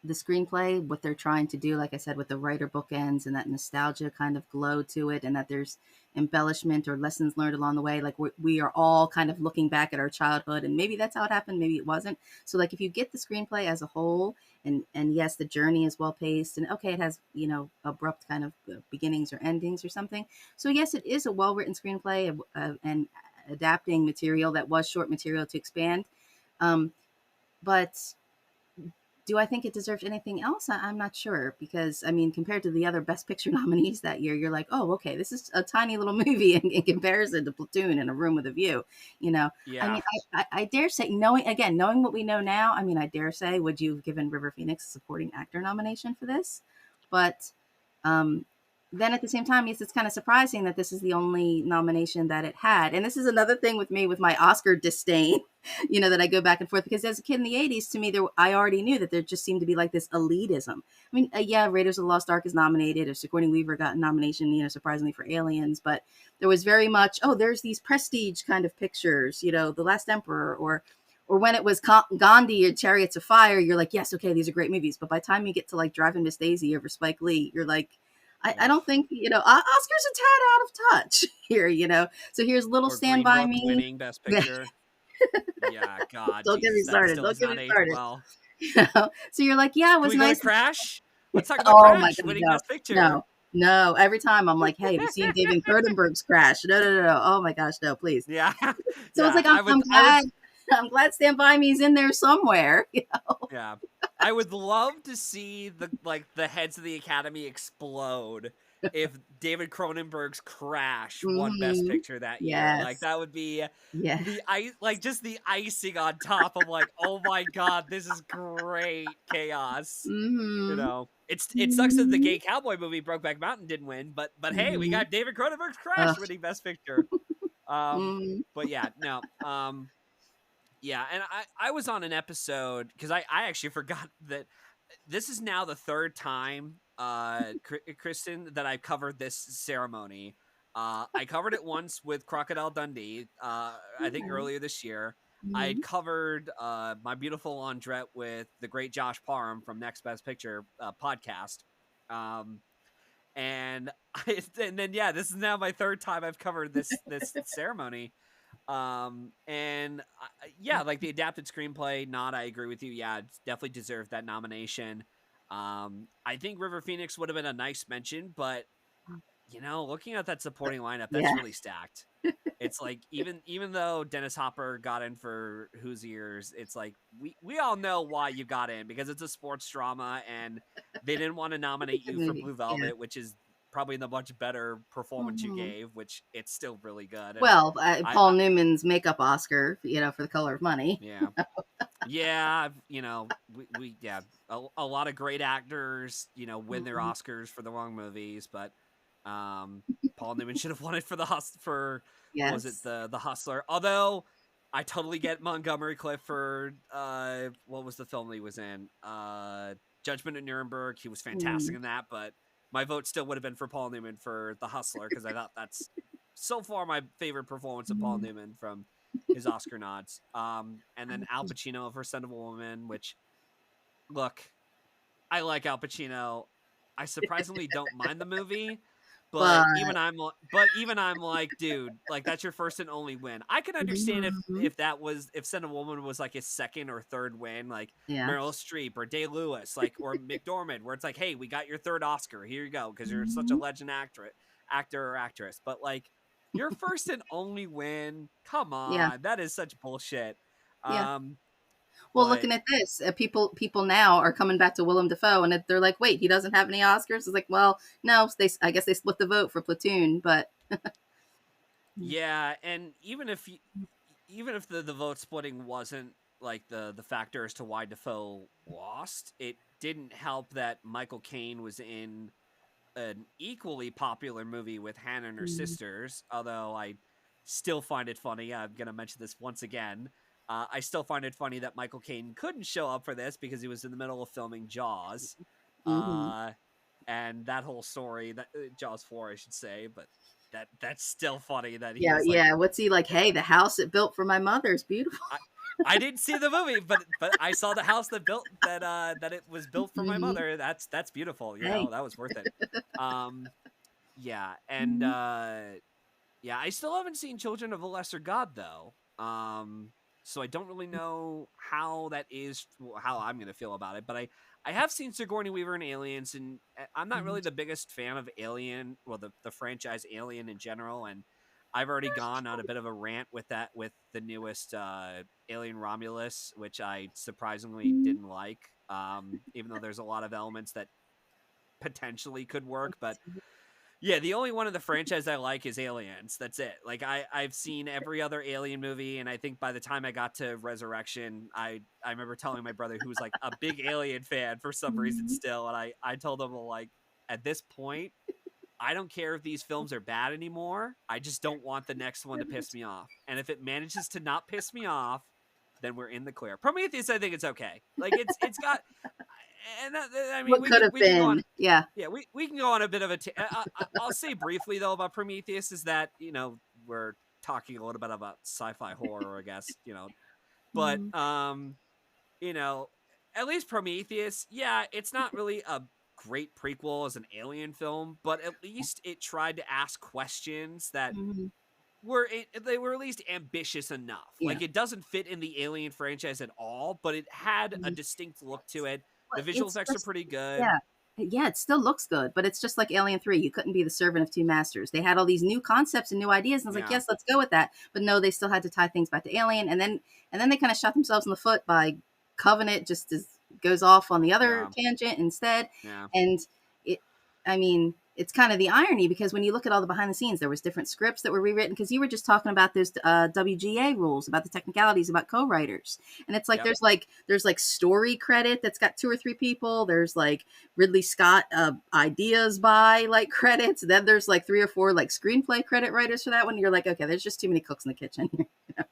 Speaker 2: screenplay, what they're trying to do, like I said, with the writer bookends and that nostalgia kind of glow to it, and that there's embellishment or lessons learned along the way, like we are all kind of looking back at our childhood, and maybe that's how it happened, maybe it wasn't. So like if you get the screenplay as a whole, and yes, the journey is well paced, and okay, it has abrupt kind of beginnings or endings or something. So yes, it is a well written screenplay, and adapting material that was short material to expand. Um, but do I think it deserved anything else? I'm not sure, because I mean, compared to the other Best Picture nominees that year, you're like, oh, okay, this is a tiny little movie in comparison to Platoon and A Room with a View. You know, I
Speaker 1: Yeah.
Speaker 2: mean, I dare say, knowing what we know now, I mean, I dare say, would you have given River Phoenix a supporting actor nomination for this? But um, then at the same time, it's kind of surprising that this is the only nomination that it had. And this is another thing with me with my Oscar disdain, that I go back and forth, because as a kid in the 80s, to me, I already knew that there just seemed to be like this elitism. I mean, yeah, Raiders of the Lost Ark is nominated, or Sigourney Weaver got a nomination, surprisingly, for Aliens, but there was very much, oh, there's these prestige kind of pictures, The Last Emperor, or when it was Gandhi or Chariots of Fire, you're like, yes, okay, these are great movies. But by the time you get to like Driving Miss Daisy over Spike Lee, you're like, I
Speaker 1: Ugh.
Speaker 2: don't think, Oscar's a tad out of touch here. So here's Little
Speaker 1: Or
Speaker 2: Stand
Speaker 1: Green
Speaker 2: By
Speaker 1: Book
Speaker 2: Me.
Speaker 1: winning Best Picture. Yeah, God,
Speaker 2: Don't get me
Speaker 1: Jesus, that
Speaker 2: started.
Speaker 1: still
Speaker 2: Don't
Speaker 1: has
Speaker 2: get
Speaker 1: not
Speaker 2: me
Speaker 1: aged
Speaker 2: started.
Speaker 1: well.
Speaker 2: So you're like, yeah, it
Speaker 1: Can
Speaker 2: was
Speaker 1: we go to
Speaker 2: nice.
Speaker 1: Crash? Let's talk about
Speaker 2: Oh my
Speaker 1: Crash
Speaker 2: God,
Speaker 1: winning
Speaker 2: no,
Speaker 1: Best Picture.
Speaker 2: no, no. Every time I'm like, hey, have you seen David Cronenberg's Crash? No, no, no, no. Oh my gosh, no, please.
Speaker 1: Yeah,
Speaker 2: So it's
Speaker 1: yeah.
Speaker 2: like, I'm glad. I'm glad Stand By Me's in there somewhere.
Speaker 1: Yeah. I would love to see the heads of the Academy explode if David Cronenberg's Crash won Best
Speaker 2: Mm-hmm.
Speaker 1: Picture that year. Like
Speaker 2: Yes.
Speaker 1: that would be
Speaker 2: Yeah.
Speaker 1: just the icing on top of like, oh my God, this is great chaos.
Speaker 2: Mm-hmm.
Speaker 1: It sucks that the
Speaker 2: Mm-hmm.
Speaker 1: gay cowboy movie Brokeback Mountain didn't win, but hey, we
Speaker 2: Mm-hmm.
Speaker 1: got David Cronenberg's Crash
Speaker 2: Ugh.
Speaker 1: winning Best Picture.
Speaker 2: Mm-hmm.
Speaker 1: But yeah, no. Yeah, and I was on an episode because I actually forgot that this is now the third time, Kristen, that I've covered this ceremony. I covered it once with Crocodile Dundee, I think earlier this year. I
Speaker 2: Mm-hmm.
Speaker 1: had covered My Beautiful Laundrette with the great Josh Parham from Next Best Picture podcast. Um, and and then yeah, this is now my third time I've covered this ceremony. And yeah, like the adapted screenplay nod, I agree with you. Yeah, it's definitely deserved that nomination. I think River Phoenix would have been a nice mention, but looking at that supporting lineup, that's
Speaker 2: Yeah.
Speaker 1: really stacked. It's like even though Dennis Hopper got in for Hoosiers, it's like we all know why you got in, because it's a sports drama, and they didn't want to nominate
Speaker 2: Good
Speaker 1: you for
Speaker 2: movie.
Speaker 1: Blue
Speaker 2: Yeah.
Speaker 1: Velvet, which is probably the much better performance you
Speaker 2: Mm-hmm.
Speaker 1: gave, which it's still really good. And
Speaker 2: Well,
Speaker 1: I,
Speaker 2: Paul
Speaker 1: I
Speaker 2: Newman's makeup Oscar, for The Color of Money.
Speaker 1: yeah. Yeah, we yeah, a lot of great actors, win their
Speaker 2: Mhm.
Speaker 1: Oscars for the wrong movies, but Paul Newman should have won it for for what was it,
Speaker 2: Yes.
Speaker 1: the Hustler. Although I totally get Montgomery Clifford. What was the film he was in? Judgment at Nuremberg. He was fantastic
Speaker 2: Mm.
Speaker 1: in that, but my vote still would have been for Paul Newman for The Hustler because I thought that's so far my favorite performance of Paul
Speaker 2: Mm.
Speaker 1: Newman from his Oscar nods. And then Al Pacino for Son of a Woman, which, look, I like Al Pacino. I surprisingly don't mind the movie,
Speaker 2: But
Speaker 1: but even I'm like, dude, like that's your first and only win. I can understand
Speaker 2: mhm.
Speaker 1: if that was if Son of a Woman was like his second or third win, like
Speaker 2: Yeah.
Speaker 1: Meryl Streep or Day Lewis, like or McDormand, where it's like, hey, we got your third Oscar. Here you go, because you're such a
Speaker 2: Mhm.
Speaker 1: legend actor or actress. But like your first and only win, come
Speaker 2: Yeah.
Speaker 1: on, that is such bullshit.
Speaker 2: Yeah.
Speaker 1: Um,
Speaker 2: Well,
Speaker 1: but
Speaker 2: looking at this, people now are coming back to Willem Dafoe, and they're like, "Wait, he doesn't have any Oscars." It's like, well, no, I guess they split the vote for Platoon, but
Speaker 1: yeah, and even if the vote splitting wasn't like the factor as to why Defoe lost, it didn't help that Michael Caine was in an equally popular movie with Hannah and her
Speaker 2: Mhm.
Speaker 1: sisters. Although I still find it funny, I'm gonna mention this once again. I still find it funny that Michael Caine couldn't show up for this because he was in the middle of filming Jaws,
Speaker 2: Mhm.
Speaker 1: uh, and that whole story that Jaws 4, I should say, but that's still funny that he
Speaker 2: Yeah,
Speaker 1: was like,
Speaker 2: yeah. What's he like? Hey, the house it built for my mother is beautiful.
Speaker 1: I I didn't see the movie, but I saw the house that it was built for my
Speaker 2: Mhm.
Speaker 1: mother. That's beautiful. You
Speaker 2: Hey.
Speaker 1: know, that was worth it. Um, yeah, and
Speaker 2: Mhm.
Speaker 1: yeah, I still haven't seen Children of a Lesser God though. So I don't really know how that is, how I'm gonna feel about it. But I have seen Sigourney Weaver in Aliens, and I'm not really
Speaker 2: Mhm.
Speaker 1: the biggest fan of Alien, well the franchise Alien in general, and I've already gone on a bit of a rant with that with the newest Alien Romulus, which I surprisingly
Speaker 2: Mhm.
Speaker 1: didn't like. Even though there's a lot of elements that potentially could work, but yeah, the only one of the franchise I like is Aliens. That's it. Like I've seen every other Alien movie, and I think by the time I got to Resurrection, I remember telling my brother who was like a big Alien fan for some reason
Speaker 2: Mhm.
Speaker 1: still, and I told him, well, like, at this point, I don't care if these films are bad anymore. I just don't want the next one to piss me off. And if it manages to not piss me off, then we're in the clear. Prometheus, I think it's okay. Like it's got, and I mean
Speaker 2: What could have
Speaker 1: we can go on,
Speaker 2: been? Yeah.
Speaker 1: yeah, we can go on a bit of a. I'll say briefly though about Prometheus is that we're talking a little bit about sci-fi horror, I guess, but
Speaker 2: Mhm.
Speaker 1: you know, at least Prometheus, yeah, it's not really a great prequel as an alien film, but at least it tried to ask questions that
Speaker 2: Mhm.
Speaker 1: they were at least ambitious enough.
Speaker 2: Yeah.
Speaker 1: Like it doesn't fit in the Alien franchise at all, but it had a
Speaker 2: Mhm.
Speaker 1: distinct look to it. The
Speaker 2: Well,
Speaker 1: visual
Speaker 2: it's
Speaker 1: effects are
Speaker 2: just
Speaker 1: pretty good.
Speaker 2: yeah. Yeah, it still looks good, but it's just like Alien 3. You couldn't be the servant of two masters. They had all these new concepts and new ideas, and I was like,
Speaker 1: Yeah.
Speaker 2: yes, let's go with that. But no, they still had to tie things back to Alien, and then they kind of shot themselves in the foot by Covenant just as goes off on the other
Speaker 1: Yeah.
Speaker 2: tangent instead.
Speaker 1: Yeah.
Speaker 2: And it I mean, it's kind of the irony because when you look at all the behind the scenes, there was different scripts that were rewritten because you were just talking about those WGA rules about the technicalities about co-writers, and it's like
Speaker 1: Yep.
Speaker 2: there's like story credit that's got two or three people. There's like Ridley Scott ideas by like credits. Then there's like three or four like screenplay credit writers for that one. You're like, okay, there's just too many cooks in the kitchen here.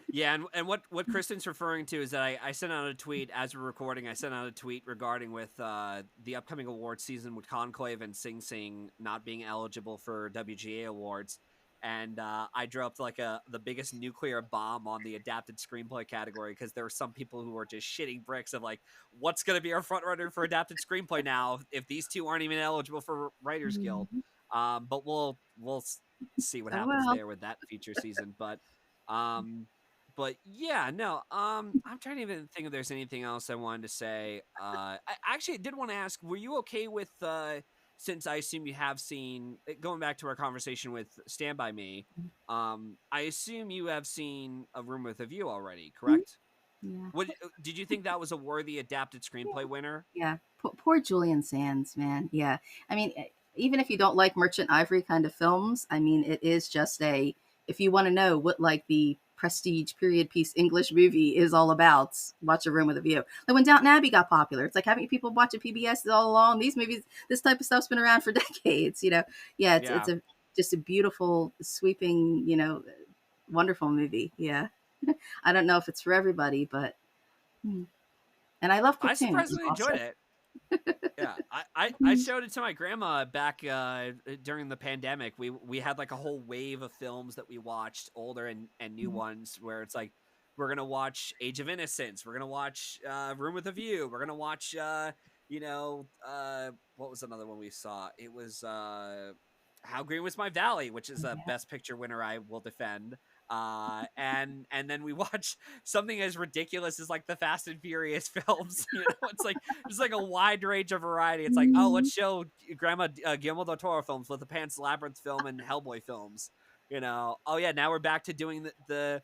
Speaker 1: Yeah, and what Kristen's referring to is that I sent out a tweet as we're recording. I sent out a tweet regarding with the upcoming award season with Conclave and Sing Sing not being eligible for WGA awards, and I dropped like the biggest nuclear bomb on the adapted screenplay category because there were some people who were just shitting bricks of like, what's going to be our front runner for adapted screenplay now if these two aren't even eligible for Writers Guild.
Speaker 2: Mhm.
Speaker 1: But we'll see what
Speaker 2: Oh
Speaker 1: happens
Speaker 2: well.
Speaker 1: there with that feature season, um but yeah, no. I'm trying to even think if there's anything else I wanted to say. I actually did want to ask: were you okay with? Since I assume you have seen, going back to our conversation with Stand by Me. I assume you have seen A Room with a View already,
Speaker 2: Mhm.
Speaker 1: correct?
Speaker 2: Yeah.
Speaker 1: What did you think that was a worthy adapted screenplay winner?
Speaker 2: Yeah, poor Julian Sands, man. Yeah, I mean, even if you don't like Merchant Ivory kind of films, I mean, it is just a. If you want to know what like the prestige period piece English movie is all about, watch A Room with a View. Like when Downton Abbey got popular, it's like having people watching PBS all along. These movies, this type of stuff's been around for decades. Yeah, it's
Speaker 1: Yeah.
Speaker 2: a just a beautiful, sweeping, wonderful movie. Yeah. I don't know if it's for everybody, but and I love
Speaker 1: I
Speaker 2: cartoons
Speaker 1: surprisingly enjoyed
Speaker 2: also.
Speaker 1: it. Yeah, I showed it to my grandma back during the pandemic. We had like a whole wave of films that we watched, older and new ones, where it's like we're gonna watch Age of Innocence, we're gonna watch Room with a View, we're gonna watch what was another one we saw? It was How Green Was My Valley, which is a
Speaker 2: Yeah.
Speaker 1: Best Picture winner I will defend. And then we watch something as ridiculous as like the Fast and Furious films. It's like there's like a wide range of variety. It's like, oh, let's
Speaker 2: Mhm.
Speaker 1: show Grandma Guillermo del Toro films with the Pan's Labyrinth film and Hellboy films. Oh yeah, now we're back to doing the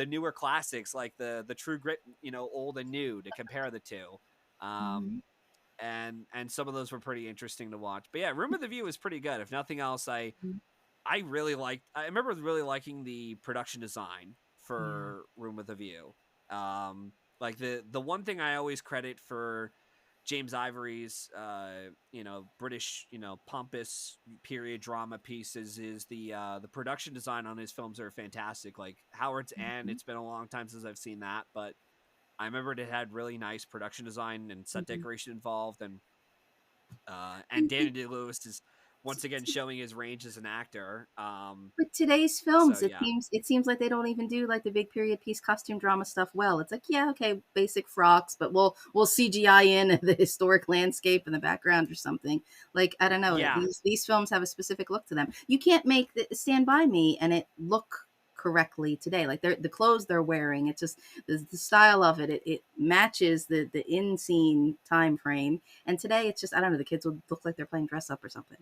Speaker 1: newer classics like the True Grit, old and new, to compare the two. Um,
Speaker 2: Mhm.
Speaker 1: and some of those were pretty interesting to watch. But yeah, Room of the View is pretty good. If nothing else, I really liked. I remember really liking the production design
Speaker 2: Yeah.
Speaker 1: for Room with a View. Like the one thing I always credit for James Ivory's, British, pompous period drama pieces is the production design on his films are fantastic. Like Howard's End,
Speaker 2: Mhm.
Speaker 1: it's been a long time since I've seen that, but I remember it had really nice production design and set
Speaker 2: Mhm.
Speaker 1: decoration involved, and
Speaker 2: And
Speaker 1: Danny Day Lewis is once again showing his range as an actor.
Speaker 2: with today's
Speaker 1: So
Speaker 2: films, it
Speaker 1: yeah,
Speaker 2: seems like they don't even do like the big period piece costume drama stuff well. It's like, yeah, okay, basic frocks, but we'll CGI in the historic landscape in the background or something. Like, I don't know,
Speaker 1: yeah,
Speaker 2: these films have a specific look to them. You can't make Stand By Me and it look correctly today. Like the clothes they're wearing, it just the style of it matches the in scene time frame. And today it's just, I don't know, the kids would look like they're playing dress up or something.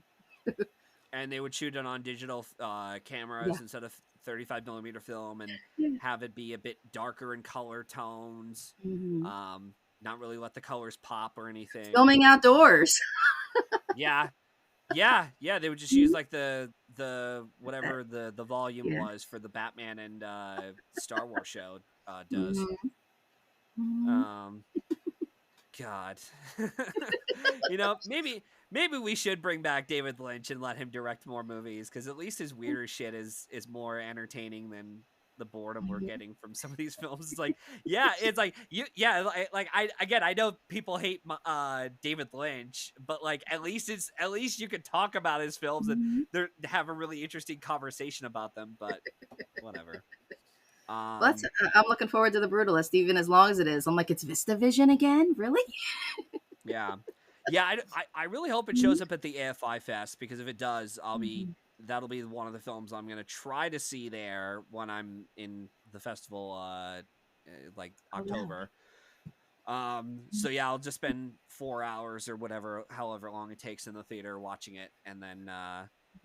Speaker 1: and they would shoot it on digital
Speaker 2: Yeah.
Speaker 1: cameras instead of 35 millimeter film, and
Speaker 2: Yeah.
Speaker 1: have it be a bit darker in color tones.
Speaker 2: Mhm.
Speaker 1: Um, Not really let the colors pop or anything.
Speaker 2: Filming outdoors.
Speaker 1: Yeah, yeah. They would just use like the whatever the volume
Speaker 2: Yeah.
Speaker 1: was for the Batman and Star Wars show does.
Speaker 2: Mhm. Mhm.
Speaker 1: Um, God, maybe we should bring back David Lynch and let him direct more movies, because at least his weirder shit is more entertaining than the boredom we're
Speaker 2: Mhm.
Speaker 1: getting from some of these films. It's like, yeah, it's like like I know people hate David Lynch, but like at least you could talk about his films and
Speaker 2: Mhm.
Speaker 1: they have a really interesting conversation about them. But whatever.
Speaker 2: Well, that's,
Speaker 1: Um,
Speaker 2: I'm looking forward to The Brutalist, even as long as it is. I'm like, it's VistaVision again? Really?
Speaker 1: Yeah, yeah. I really hope it
Speaker 2: Mhm.
Speaker 1: shows up at the AFI Fest, because if it does,
Speaker 2: Mhm.
Speaker 1: that'll be one of the films I'm gonna try to see there when I'm in the festival, like
Speaker 2: Oh, wow.
Speaker 1: October. So yeah, I'll just spend 4 hours or whatever, however long it takes in the theater watching it, and then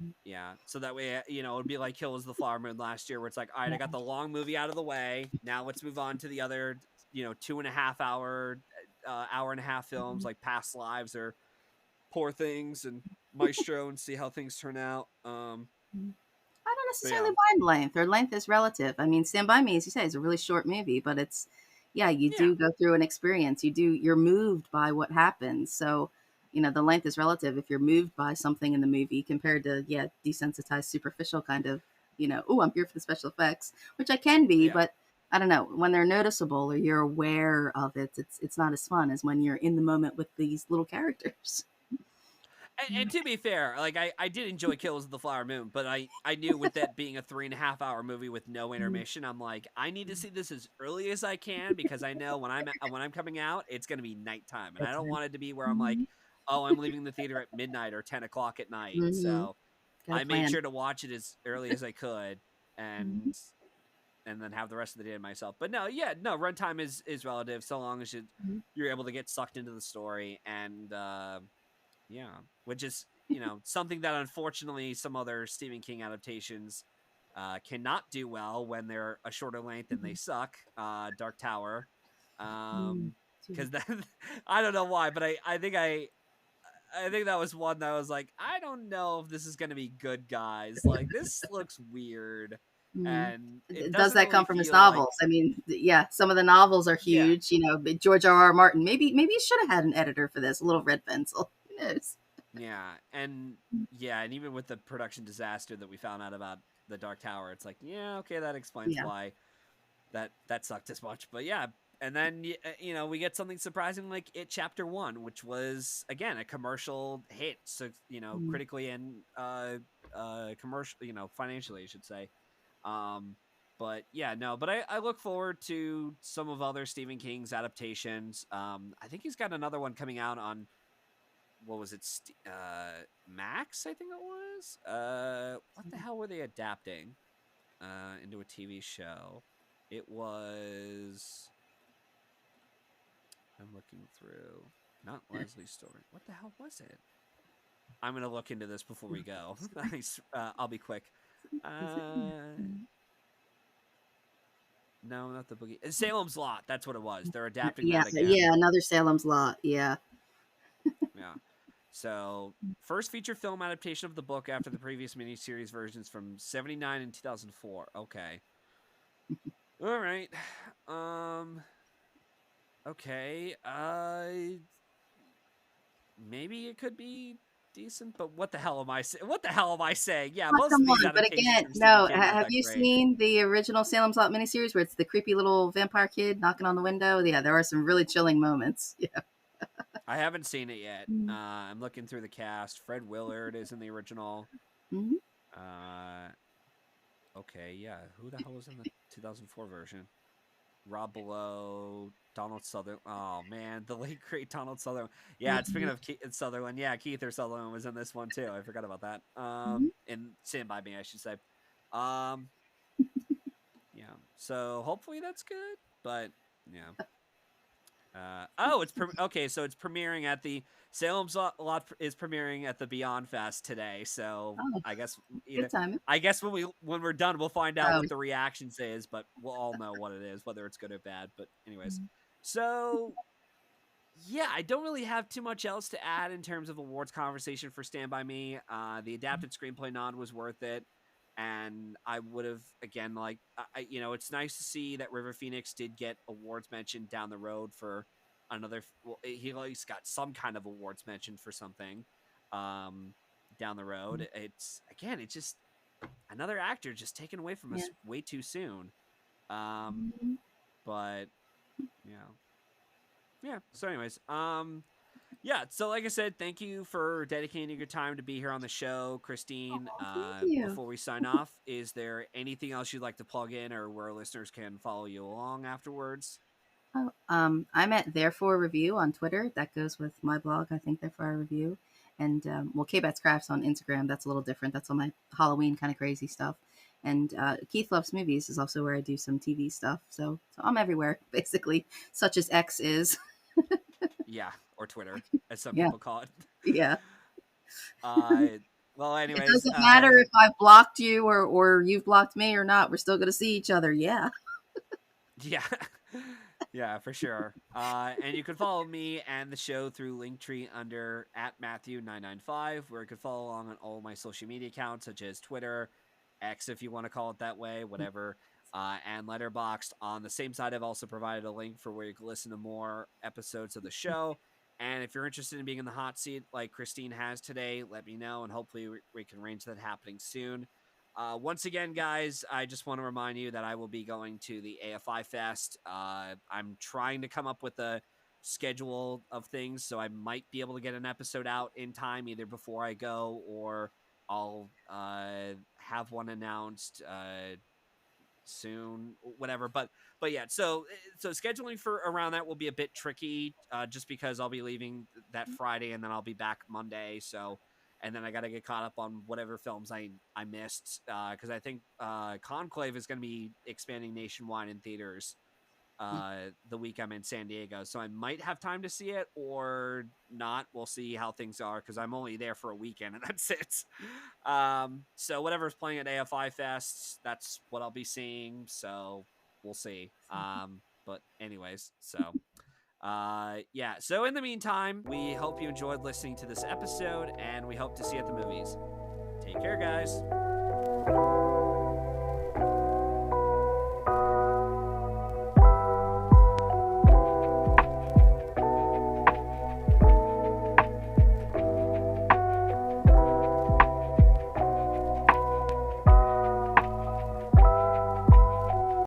Speaker 2: Mhm.
Speaker 1: yeah, so that way, it'd be like Kill is the Flower Moon last year, where it's like, all right, I got
Speaker 2: Yeah.
Speaker 1: the long movie out of the way. Now let's move on to the other, 2.5 hour, hour and a half films
Speaker 2: Mhm.
Speaker 1: like Past Lives or Poor Things and Maestro, and see how things turn out.
Speaker 2: Mhm. I don't
Speaker 1: But yeah,
Speaker 2: necessarily mind length, or length is relative. I mean, Stand By Me, as you say, is a really short movie, but it's, yeah, you
Speaker 1: yeah,
Speaker 2: do go through an experience. You're moved by what happens. So, the length is relative if you're moved by something in the movie compared to, yeah, desensitized, superficial kind of, oh, I'm here for the special effects, which I can be,
Speaker 1: yeah.
Speaker 2: but I don't know, when they're noticeable or you're aware of it, it's not as fun as when you're in the moment with these little characters.
Speaker 1: And to be fair, like I did enjoy Kills of the Flower Moon, but I knew with that being a 3.5 hour movie with no
Speaker 2: Mhm.
Speaker 1: intermission, I'm like, I need to see this as early as I can, because I know when I'm coming out, it's gonna be nighttime, and I don't want it to be where I'm like,
Speaker 2: Mhm.
Speaker 1: oh, I'm leaving the theater at midnight or 10 o'clock at night.
Speaker 2: Mhm.
Speaker 1: So
Speaker 2: Got a
Speaker 1: I made
Speaker 2: plan.
Speaker 1: sure to watch it as early as I could,
Speaker 2: Mhm.
Speaker 1: and then have the rest of the day to myself. But no, yeah, no, runtime is relative, so long as
Speaker 2: Mhm.
Speaker 1: you're able to get sucked into the story, and yeah, which is something that unfortunately some other Stephen King adaptations cannot do well when they're a shorter length and they
Speaker 2: Mhm.
Speaker 1: suck. Dark Tower,
Speaker 2: Mm, too.
Speaker 1: because then I don't know why, but I think that was one that was like, I don't know if this is going to be good, guys. Like, this looks weird,
Speaker 2: Mm.
Speaker 1: and it
Speaker 2: Does
Speaker 1: doesn't
Speaker 2: that
Speaker 1: really
Speaker 2: come from his
Speaker 1: feel like,
Speaker 2: novels? I mean, yeah, some of the novels are
Speaker 1: yeah,
Speaker 2: huge. But George R. R. Martin. Maybe he should have had an editor for this. A little red pencil. Who knows?
Speaker 1: yeah, and yeah, and even with the production disaster that we found out about the Dark Tower, it's like, yeah, okay, that explains
Speaker 2: Yeah.
Speaker 1: why. that sucked as much. But yeah, and then we get something surprising like It Chapter 1, which was again a commercial hit, so
Speaker 2: Mm.
Speaker 1: critically and commercial, financially, I should say. Um, but yeah, no, but I look forward to some of other Stephen King's adaptations. I think he's got another one coming out on, what was it? Max, I think it was. What the hell were they adapting into a TV show? It was. I'm looking through. Not Leslie's story. What the hell was it? I'm gonna look into this before we go. I'll be quick.
Speaker 2: Is it? Mm.
Speaker 1: No, not the boogie. Salem's Lot. That's what it was. They're adapting
Speaker 2: Yeah,
Speaker 1: that again.
Speaker 2: yeah, another Salem's Lot. Yeah.
Speaker 1: Yeah. So, first feature film adaptation of the book after the previous miniseries versions from '79 and 2004. Okay. All right. Um. Okay. Maybe it could be decent, but what the hell am I saying? What the hell am I saying? Yeah,
Speaker 2: Oh,
Speaker 1: most of
Speaker 2: come
Speaker 1: these
Speaker 2: on. But
Speaker 1: adaptations
Speaker 2: again,
Speaker 1: from Stephen
Speaker 2: no.
Speaker 1: King aren't
Speaker 2: Have
Speaker 1: that
Speaker 2: you
Speaker 1: great.
Speaker 2: seen the original Salem's Lot miniseries where it's the creepy little vampire kid knocking on the window? Yeah, there are some really chilling moments. Yeah.
Speaker 1: I haven't seen it yet.
Speaker 2: Mm-hmm.
Speaker 1: I'm looking through the cast. Fred Willard is in the original.
Speaker 2: Mm-hmm.
Speaker 1: Uh, okay, yeah. Who the hell was in the 2004 version? Rob Below, Donald Sutherland. Oh man, the late great Donald Sutherland. Yeah, speaking of Sutherland, yeah, Keith Sutherland was in this one too. I forgot about that.
Speaker 2: Mm-hmm.
Speaker 1: And Stand By Me, I should say. Um, yeah. So hopefully that's good. But yeah. Okay. So it's premiering at the Salem's Lot is premiering at the Beyond Fest today. So
Speaker 2: Oh,
Speaker 1: I guess
Speaker 2: good timing.
Speaker 1: when we're done, we'll find out
Speaker 2: Oh,
Speaker 1: what the reactions is, but we'll all know what it is, whether it's good or bad. But anyways, so yeah, I don't really have too much else to add in terms of awards conversation for Stand By Me. The adapted screenplay nod was worth it, and I would have again it's nice to see that River Phoenix did get awards mentioned down the road for another. Well, he at least got some kind of awards mentioned for something down the road. It's just another actor just taken away from
Speaker 2: yeah.
Speaker 1: us way too soon. Um,
Speaker 2: Mhm.
Speaker 1: but yeah, yeah. So, anyways, yeah. So, like I said, thank you for dedicating your time to be here on the show, Christine.
Speaker 2: Oh, thank you.
Speaker 1: Before we sign off, is there anything else you'd like to plug in, or where listeners can follow you along afterwards?
Speaker 2: Oh, I'm at Therefore Review on Twitter. That goes with my blog. I think Therefore Review, and well, K-Bats Crafts on Instagram. That's a little different. That's all my Halloween kind of crazy stuff. And Keith Loves Movies is also where I do some TV stuff. So I'm everywhere basically, such as X is.
Speaker 1: Yeah, or Twitter, as some
Speaker 2: Yeah,
Speaker 1: people call it.
Speaker 2: yeah.
Speaker 1: uh, well,
Speaker 2: It
Speaker 1: anyways,
Speaker 2: doesn't matter if I've blocked you or you've blocked me or not. We're still gonna see each other. Yeah.
Speaker 1: yeah. Yeah, for sure. And you can follow me and the show through Linktree under @Matthew995, where you can follow along on all my social media accounts, such as Twitter, X, if you want to call it that way, whatever, and Letterboxd. On the same side, I've also provided a link for where you can listen to more episodes of the show. And if you're interested in being in the hot seat like Christine has today, let me know, and hopefully we can arrange that happening soon. Once again, guys, I just want to remind you that I will be going to the AFI Fest. I'm trying to come up with a schedule of things, so I might be able to get an episode out in time, either before I go or I'll have one announced soon, whatever. But yeah, so scheduling for around that will be a bit tricky, just because I'll be leaving that Friday and then I'll be back Monday. So and then I got to get caught up on whatever films I missed, because I think Conclave is going to be expanding nationwide in theaters the week I'm in San Diego, so I might have time to see it or not. We'll see how things are, because I'm only there for a weekend and that's it. So whatever's playing at AFI Fest, that's what I'll be seeing. So we'll see. But anyways, so yeah. So in the meantime, we hope you enjoyed listening to this episode, and we hope to see you at the movies. Take care, guys.